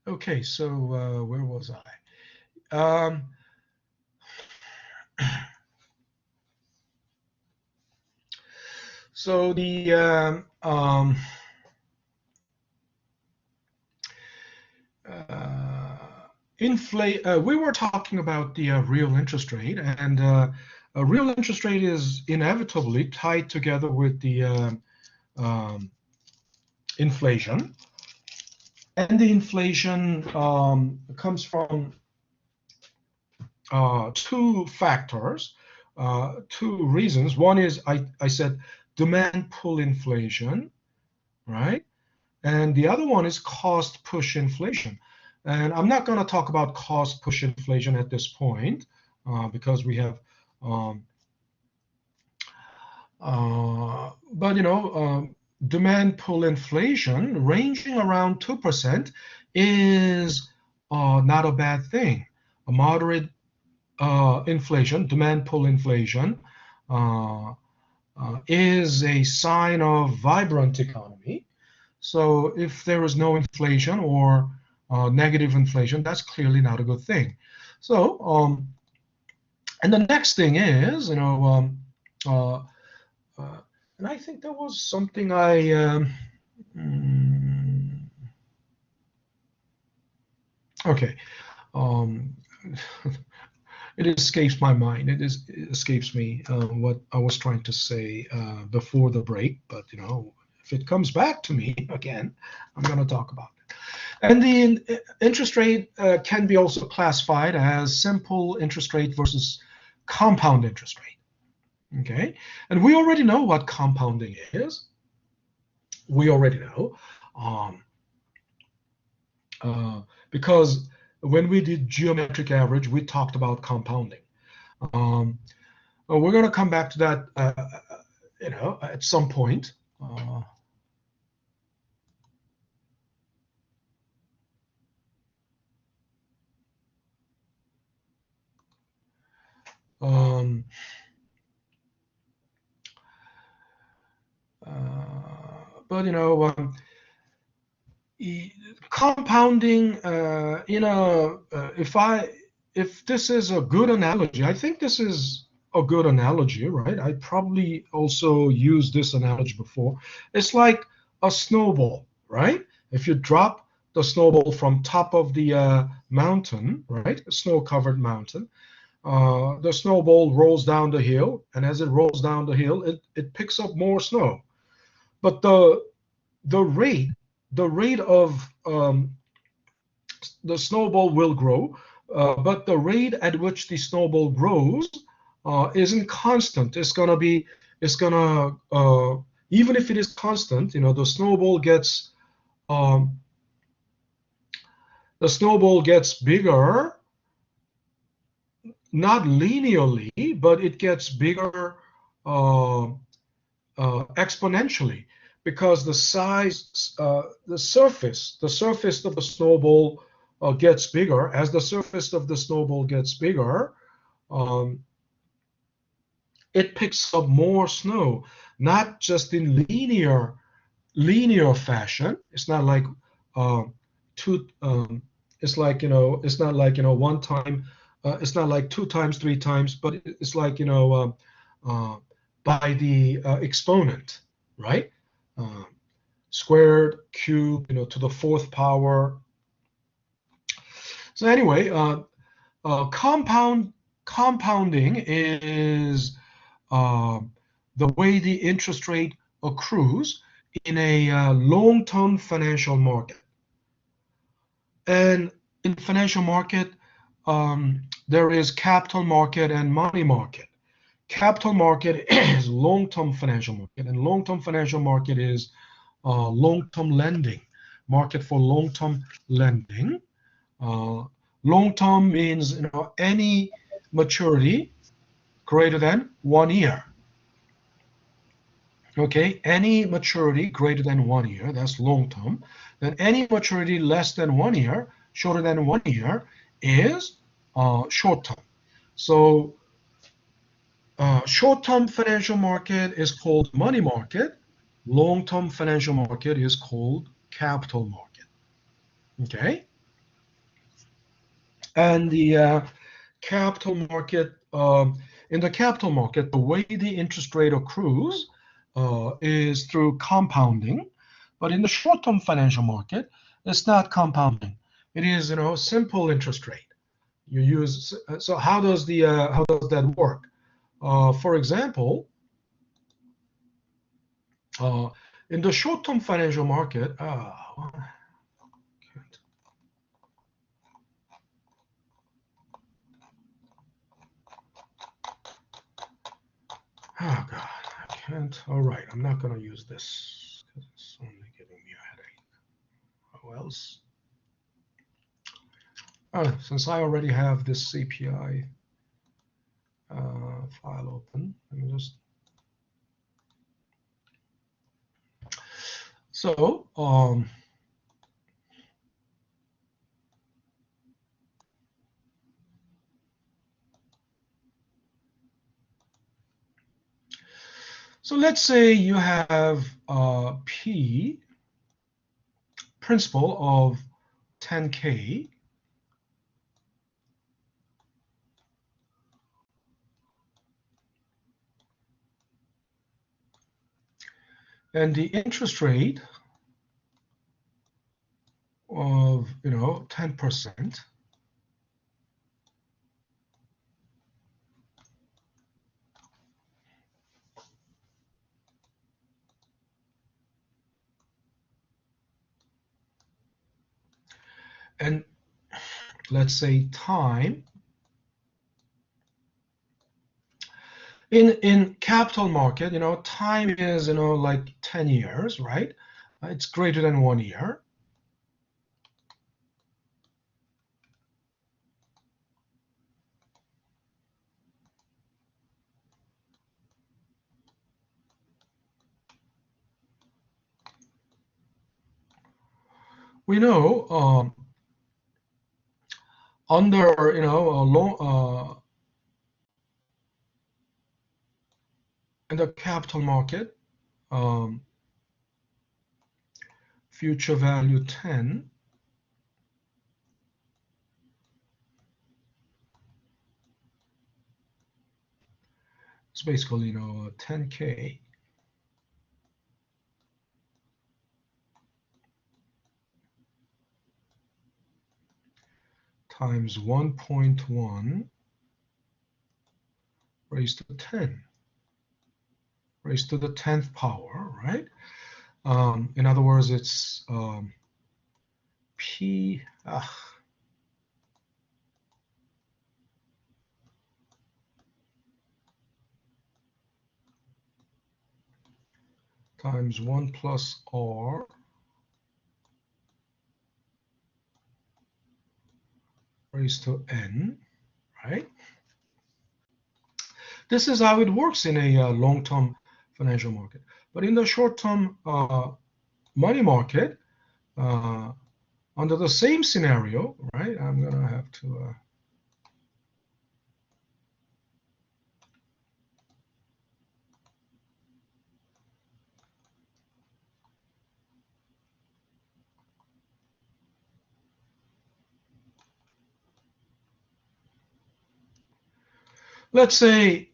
Okay, so where was I? So the we were talking about the real interest rate, and a real interest rate is inevitably tied together with the inflation, and the inflation comes from two factors, two reasons. One is I said demand pull inflation, right? And the other one is cost push inflation. And I'm not going to talk about cost push inflation at this point because we have, but demand pull inflation ranging around 2% is not a bad thing. A moderate inflation, demand pull inflation, is a sign of vibrant economy. So if there is no inflation or negative inflation, that's clearly not a good thing. So, and the next thing is, and I think there was something okay. It escapes my mind. It escapes me what I was trying to say before the break. But if it comes back to me again, I'm going to talk about it. And the interest rate can be also classified as simple interest rate versus compound interest rate. Okay, and we already know what compounding is. We already know because when we did geometric average, we talked about compounding. We're going to come back to that, at some point. But compounding, if this is a good analogy, I think this is a good analogy, right? I probably also used this analogy before. It's like a snowball, right? If you drop the snowball from top of the mountain, right, a snow-covered mountain, the snowball rolls down the hill, and as it rolls down the hill, it picks up more snow. But the rate of the snowball will grow, but the rate at which the snowball grows isn't constant. Even if it is constant, the snowball gets bigger, not linearly, but it gets bigger exponentially, because the size, the surface of the snowball gets bigger. As the surface of the snowball gets bigger, it picks up more snow, not just in linear fashion. It's not like it's like it's not like one time. It's not like two times, three times, but it's like by the exponent, right? Squared, cube, to the fourth power. So anyway, Compounding is the way the interest rate accrues in a long-term financial market. And in financial market, there is capital market and money market. Capital market is long-term financial market, and long-term financial market is long-term lending, market for long-term lending. Long-term means any maturity greater than 1 year. Okay, any maturity greater than 1 year, that's long-term. Then any maturity less than 1 year, shorter than 1 year, is short-term. So short-term financial market is called money market. Long-term financial market is called capital market. Okay? And the capital market, in the capital market, the way the interest rate accrues is through compounding. But in the short-term financial market, it's not compounding. It is, simple interest rate. You use. So how does that work? For example, in the short-term financial market, oh God, I can't. All right, I'm not going to use this because it's only giving me a headache. How else? Since I already have this CPI file open, let me just. So, so let's say you have P, principal of 10K, and the interest rate of 10%. And let's say time. In capital market, time is like 10 years, right? It's greater than 1 year. We know under a long in the capital market, future value 10 it's basically 10K times 1.1 raised to 10 raised to the 10th power, right? In other words, it's P times 1 plus R raised to N, right? This is how it works in a long-term financial market. But in the short-term money market, under the same scenario, right? I'm going to have to let's say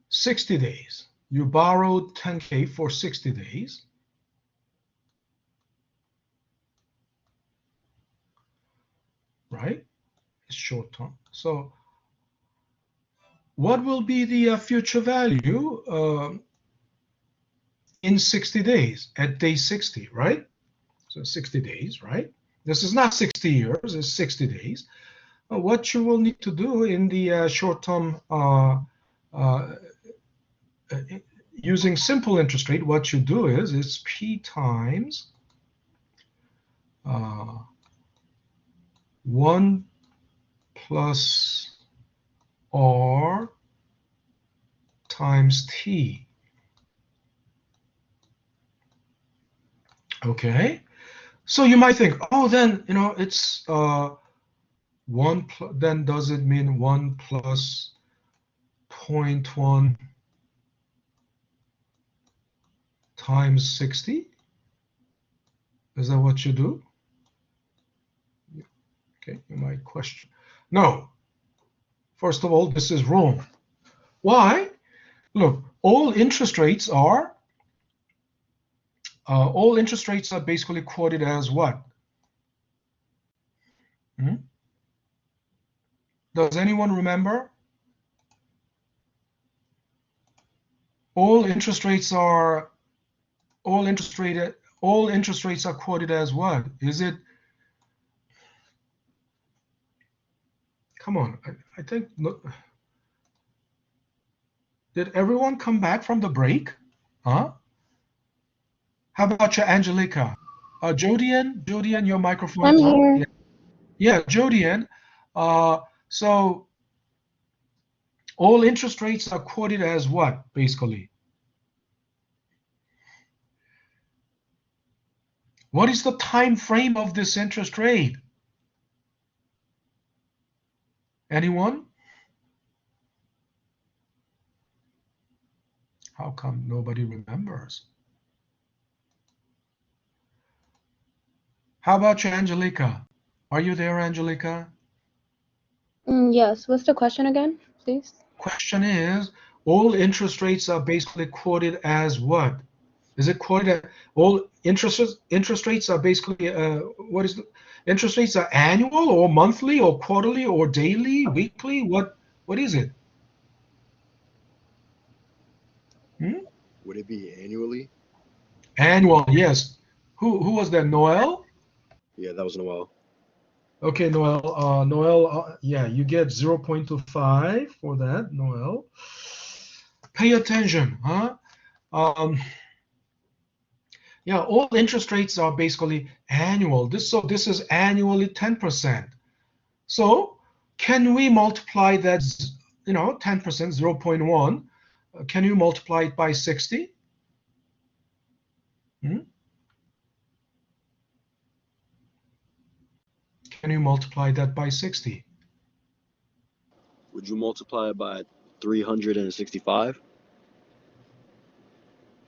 60 days. You borrowed 10K for 60 days. right? It's short term. So what will be the future value in 60 days at day 60, right? So 60 days, right? This is not 60 years, it's 60 days. What you will need to do in the short term using simple interest rate, what you do is it's P times 1 plus R times T. Okay, so you might think, oh, then it's then does it mean 1 plus 0.1 times 60? Is that what you do? Okay, you might question. No. First of all, this is wrong. Why? Look, all interest rates are basically quoted as what? Does anyone remember? All interest rates are quoted as what? Is it? Come on, I think. Look, did everyone come back from the break? Huh? How about you, Angelica? Jodian, your microphone I'm is on. here. Yeah, Jodian. So all interest rates are quoted as what, basically? What is the time frame of this interest rate? Anyone? How come nobody remembers? How about you, Angelica? Are you there, Angelica? Yes. What's the question again, please? Question is, all interest rates are basically quoted as what? Is it quoted as all interest rates are basically what is the interest rates are annual or monthly or quarterly or daily, weekly? What is it? Would it be annually? Annual, yes. Who was that? Noel? Yeah, that was Noel. Okay, Noel. Noel, yeah, you get 0.25 for that, Noel. Pay attention, huh? Yeah, all interest rates are basically annual. This is annually 10%. So can we multiply that, 10%, 0.1? Can you multiply it by 60? Can you multiply that by 60? Would you multiply it by 365?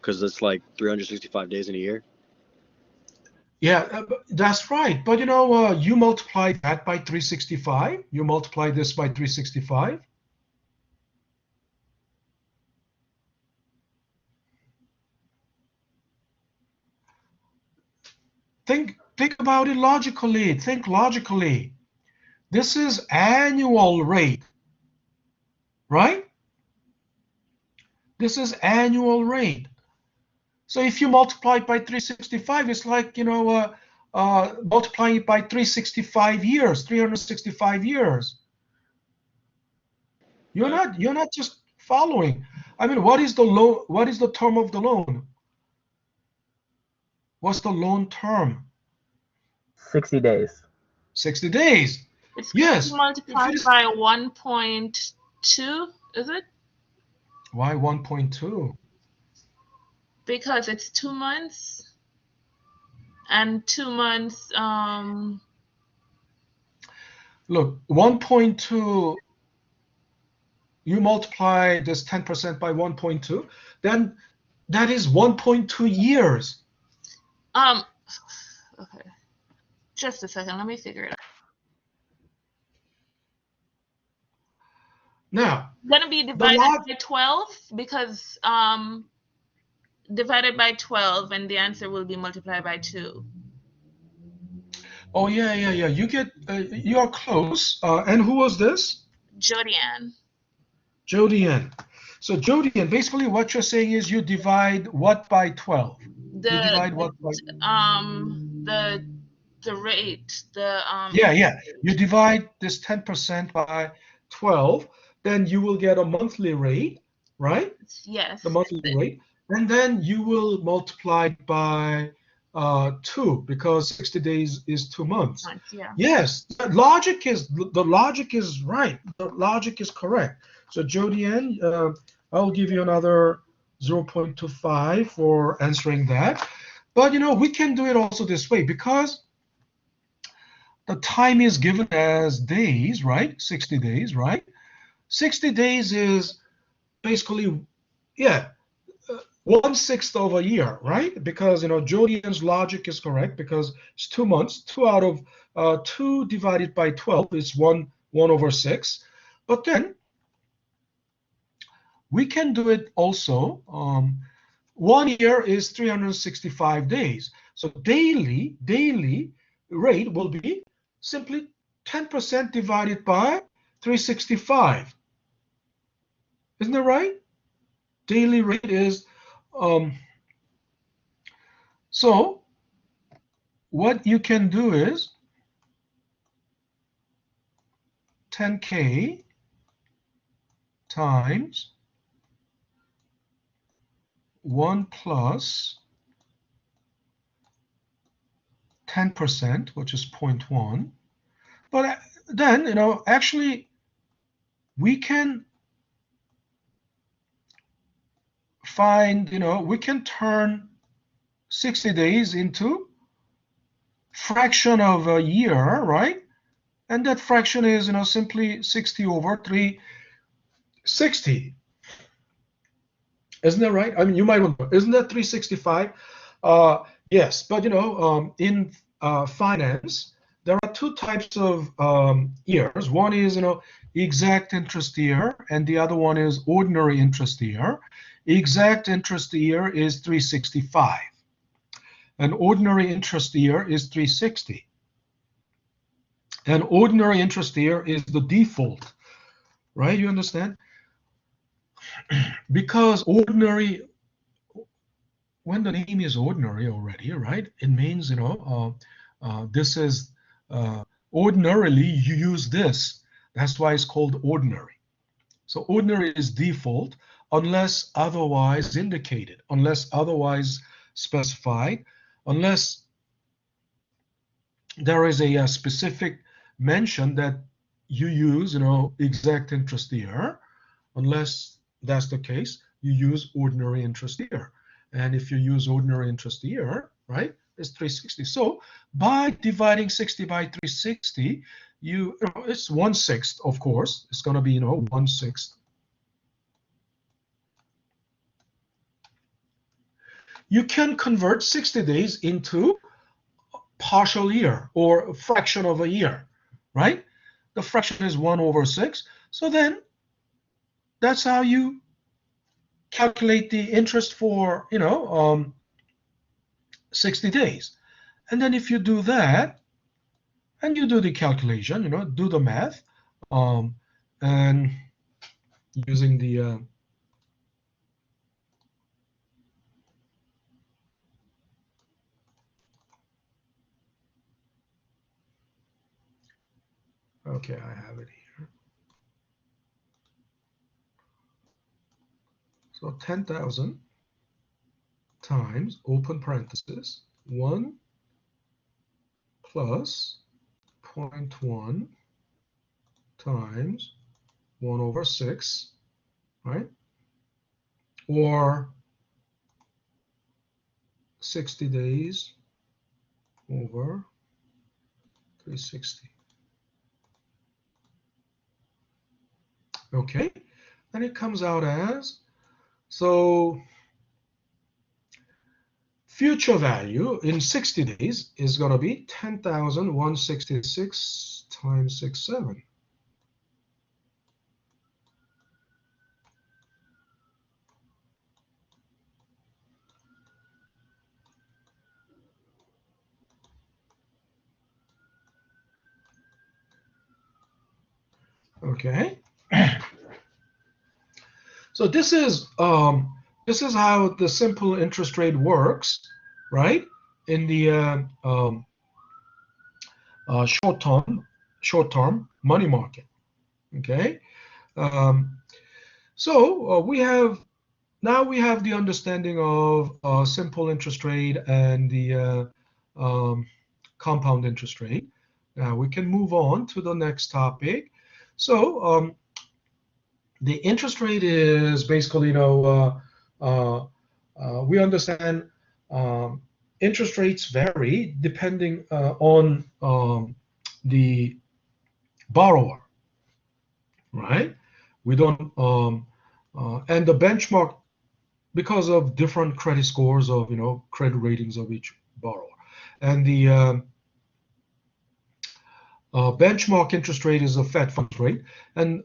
Because it's like 365 days in a year. Yeah, that's right. But you multiply that by 365. You multiply this by 365. Think about it logically. Think logically. This is annual rate, right? This is annual rate. So if you multiply it by 365, it's like multiplying it by 365 years, 365 years. You're not just following. I mean, what is the loan? What is the term of the loan? What's the loan term? 60 days. 60 days. It's Yes. multiplied by 1.2, is it? Why 1.2? Because it's 2 months. And 2 months, Look, 1.2, you multiply this 10% by 1.2, then that is 1.2 years. okay. Just a second, let me figure it out. Now, It's gonna be divided by 12 because divided by 12 and the answer will be multiplied by 2. Oh, yeah. You are close. And who was this? Jodian. Jodian. So Jodian, basically what you're saying is you divide what by 12? You divide what by? The rate, Yeah. You divide this 10% by 12, then you will get a monthly rate, right? yes. The monthly rate. And then you will multiply it by 2 because 60 days is 2 months. Yeah. Yes, the logic is right. The logic is correct. So Jodian, I'll give you another 0.25 for answering that. But we can do it also this way because the time is given as days, right? 60 days, right? 60 days is basically, yeah, 1/6 of a year, right? Because Jodian's logic is correct because it's 2 months. 2 out of 2 divided by 12 is 1/6. But then we can do it also. 1 year is 365 days. So daily rate will be simply 10% divided by 365. Isn't that right? Daily rate is so what you can do is 10K times 1 plus 10%, which is 0.1. But then, actually, we can find, we can turn 60 days into fraction of a year, right? And that fraction is, simply 60 over 360. Isn't that right? I mean, you might wonder, isn't that 365? Yes, but in finance, there are 2 types of years. One is, exact interest year, and the other one is ordinary interest year. Exact interest year is 365, and ordinary interest year is 360. And ordinary interest year is the default, right? You understand? Because ordinary, when the name is ordinary already, right? It means, this is ordinarily you use this. That's why it's called ordinary. So ordinary is default unless otherwise indicated, unless otherwise specified, unless there is a specific mention that you use, exact interest year. Unless that's the case, you use ordinary interest year. And if you use ordinary interest year, right, it's 360. So by dividing 60 by 360, it's 1/6, of course. It's going to be, 1/6. You can convert 60 days into partial year or a fraction of a year, right? The fraction is 1/6. So then that's how you calculate the interest for 60 days. And then if you do that and you do the calculation, do the math, and using the okay, I have it here. So 10,000 times, open parenthesis, 1 plus 0.1 times 1/6, right? Or 60 days over 360. Okay, and it comes out as, so future value in 60 days is going to be 10,166 times 67. Okay. So this is how the simple interest rate works, right? In the short-term money market. Okay. So we have the understanding of simple interest rate and the compound interest rate. Now we can move on to the next topic. So the interest rate is basically, we understand interest rates vary depending on the borrower, right? We don't, and the benchmark, because of different credit scores of, credit ratings of each borrower. And the benchmark interest rate is the Fed funds rate. And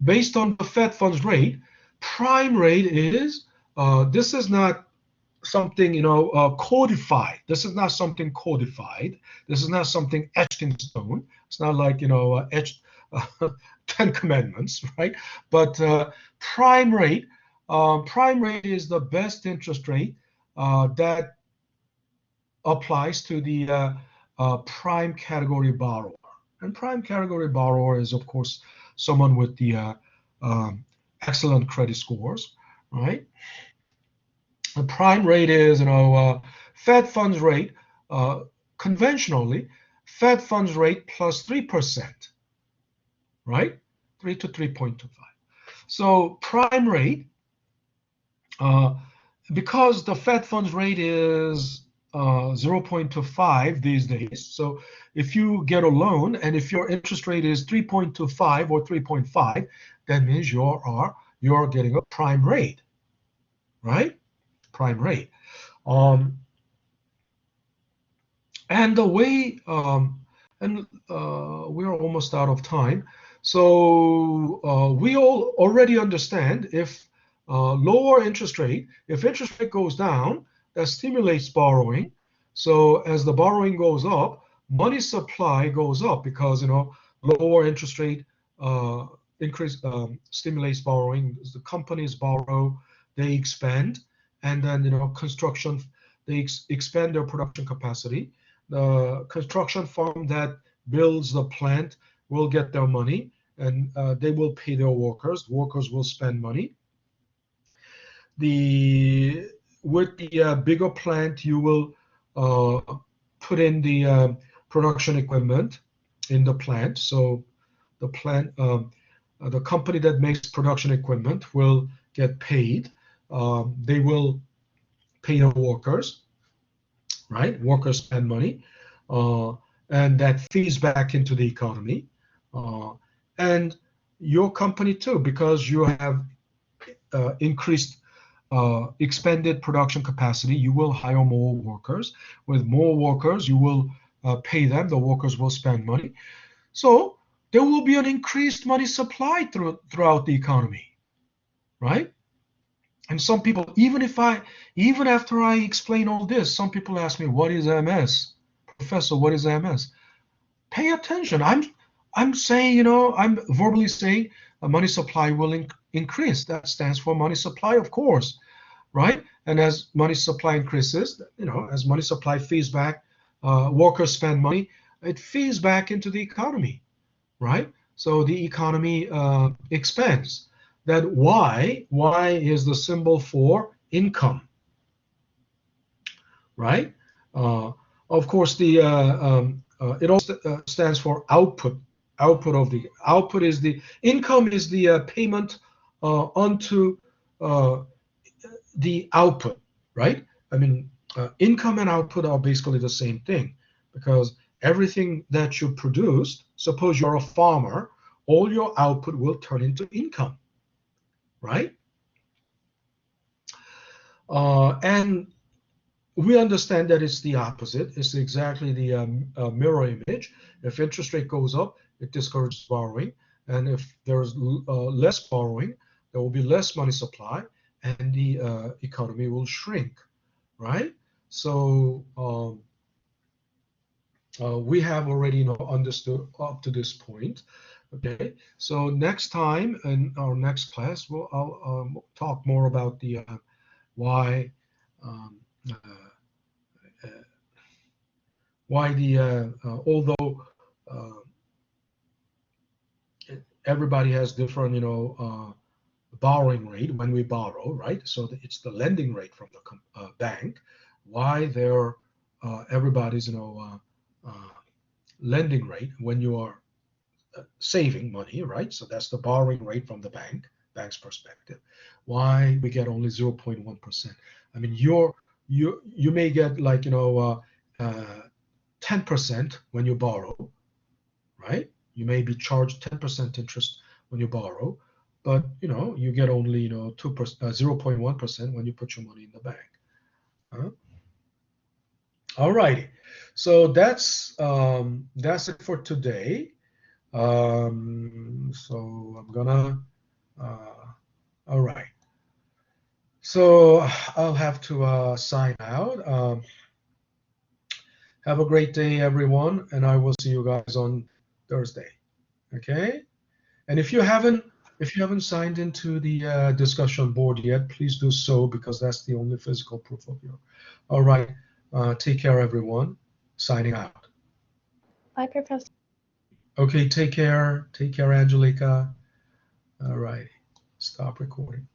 based on the Fed funds rate, prime rate is, this is not something, codified. This is not something codified. This is not something etched in stone. It's not like, etched 10 commandments, right? But prime rate is the best interest rate that applies to the prime category borrower. And prime category borrower is, of course, someone with the excellent credit scores, right? The prime rate is, Fed funds rate, conventionally, Fed funds rate plus 3%, right? 3 to 3.25. So prime rate, because the Fed funds rate is 0.25 these days. So if you get a loan and if your interest rate is 3.25 or 3.5, that means you're getting a prime rate, right? Prime rate. And the way, we're almost out of time. So we all already understand if lower interest rate, if interest rate goes down, that stimulates borrowing. So as the borrowing goes up, money supply goes up because, lower interest rate stimulates borrowing. The companies borrow, they expand, and then, construction, they expand their production capacity. The construction firm that builds the plant will get their money, and they will pay their workers. Workers will spend money. With the bigger plant, you will put in the production equipment in the plant. So the plant, the company that makes production equipment will get paid. They will pay the workers, right? Workers spend money, and that feeds back into the economy. And your company too, because you have increased, expanded production capacity, you will hire more workers. With more workers, you will pay them. The workers will spend money. So there will be an increased money supply throughout the economy, right? And some people, even after I explain all this, some people ask me, what is MS? Professor, what is MS? Pay attention. I'm saying, I'm verbally saying a money supply will increase. That stands for money supply, of course, right? And as money supply increases, as money supply feeds back, workers spend money, it feeds back into the economy, right? So the economy expands. That Y is the symbol for income, right? Of course, it also stands for output. Output is the income is the payment onto the output, right? I mean, income and output are basically the same thing, because everything that you produce, suppose you're a farmer, all your output will turn into income, right? And we understand that it's the opposite. It's exactly the mirror image. If interest rate goes up, it discourages borrowing. And if there's less borrowing, there will be less money supply, and the economy will shrink, right? So we have already understood up to this point Okay, so next time in our next class, I'll talk more about the why um, uh, uh, although uh, everybody has different borrowing rate when we borrow, right? So it's the lending rate from the bank. Why everybody's lending rate when you are saving money, right? So that's the borrowing rate from the bank's perspective. Why we get only 0.1%? I mean, you may get like 10% when you borrow, right? You may be charged 10% interest when you borrow, but you get only 2%, 0.1% when you put your money in the bank. Huh? All righty. So that's it for today. So I'm gonna, all right. So I'll have to sign out. Have a great day, everyone, and I will see you guys on Thursday. Okay? And if you haven't signed into the discussion board yet, please do so because that's the only physical proof of you. All right. Take care, everyone. Signing out. Bye, Professor. Okay, take care. Take care, Angelica. All right. Stop recording.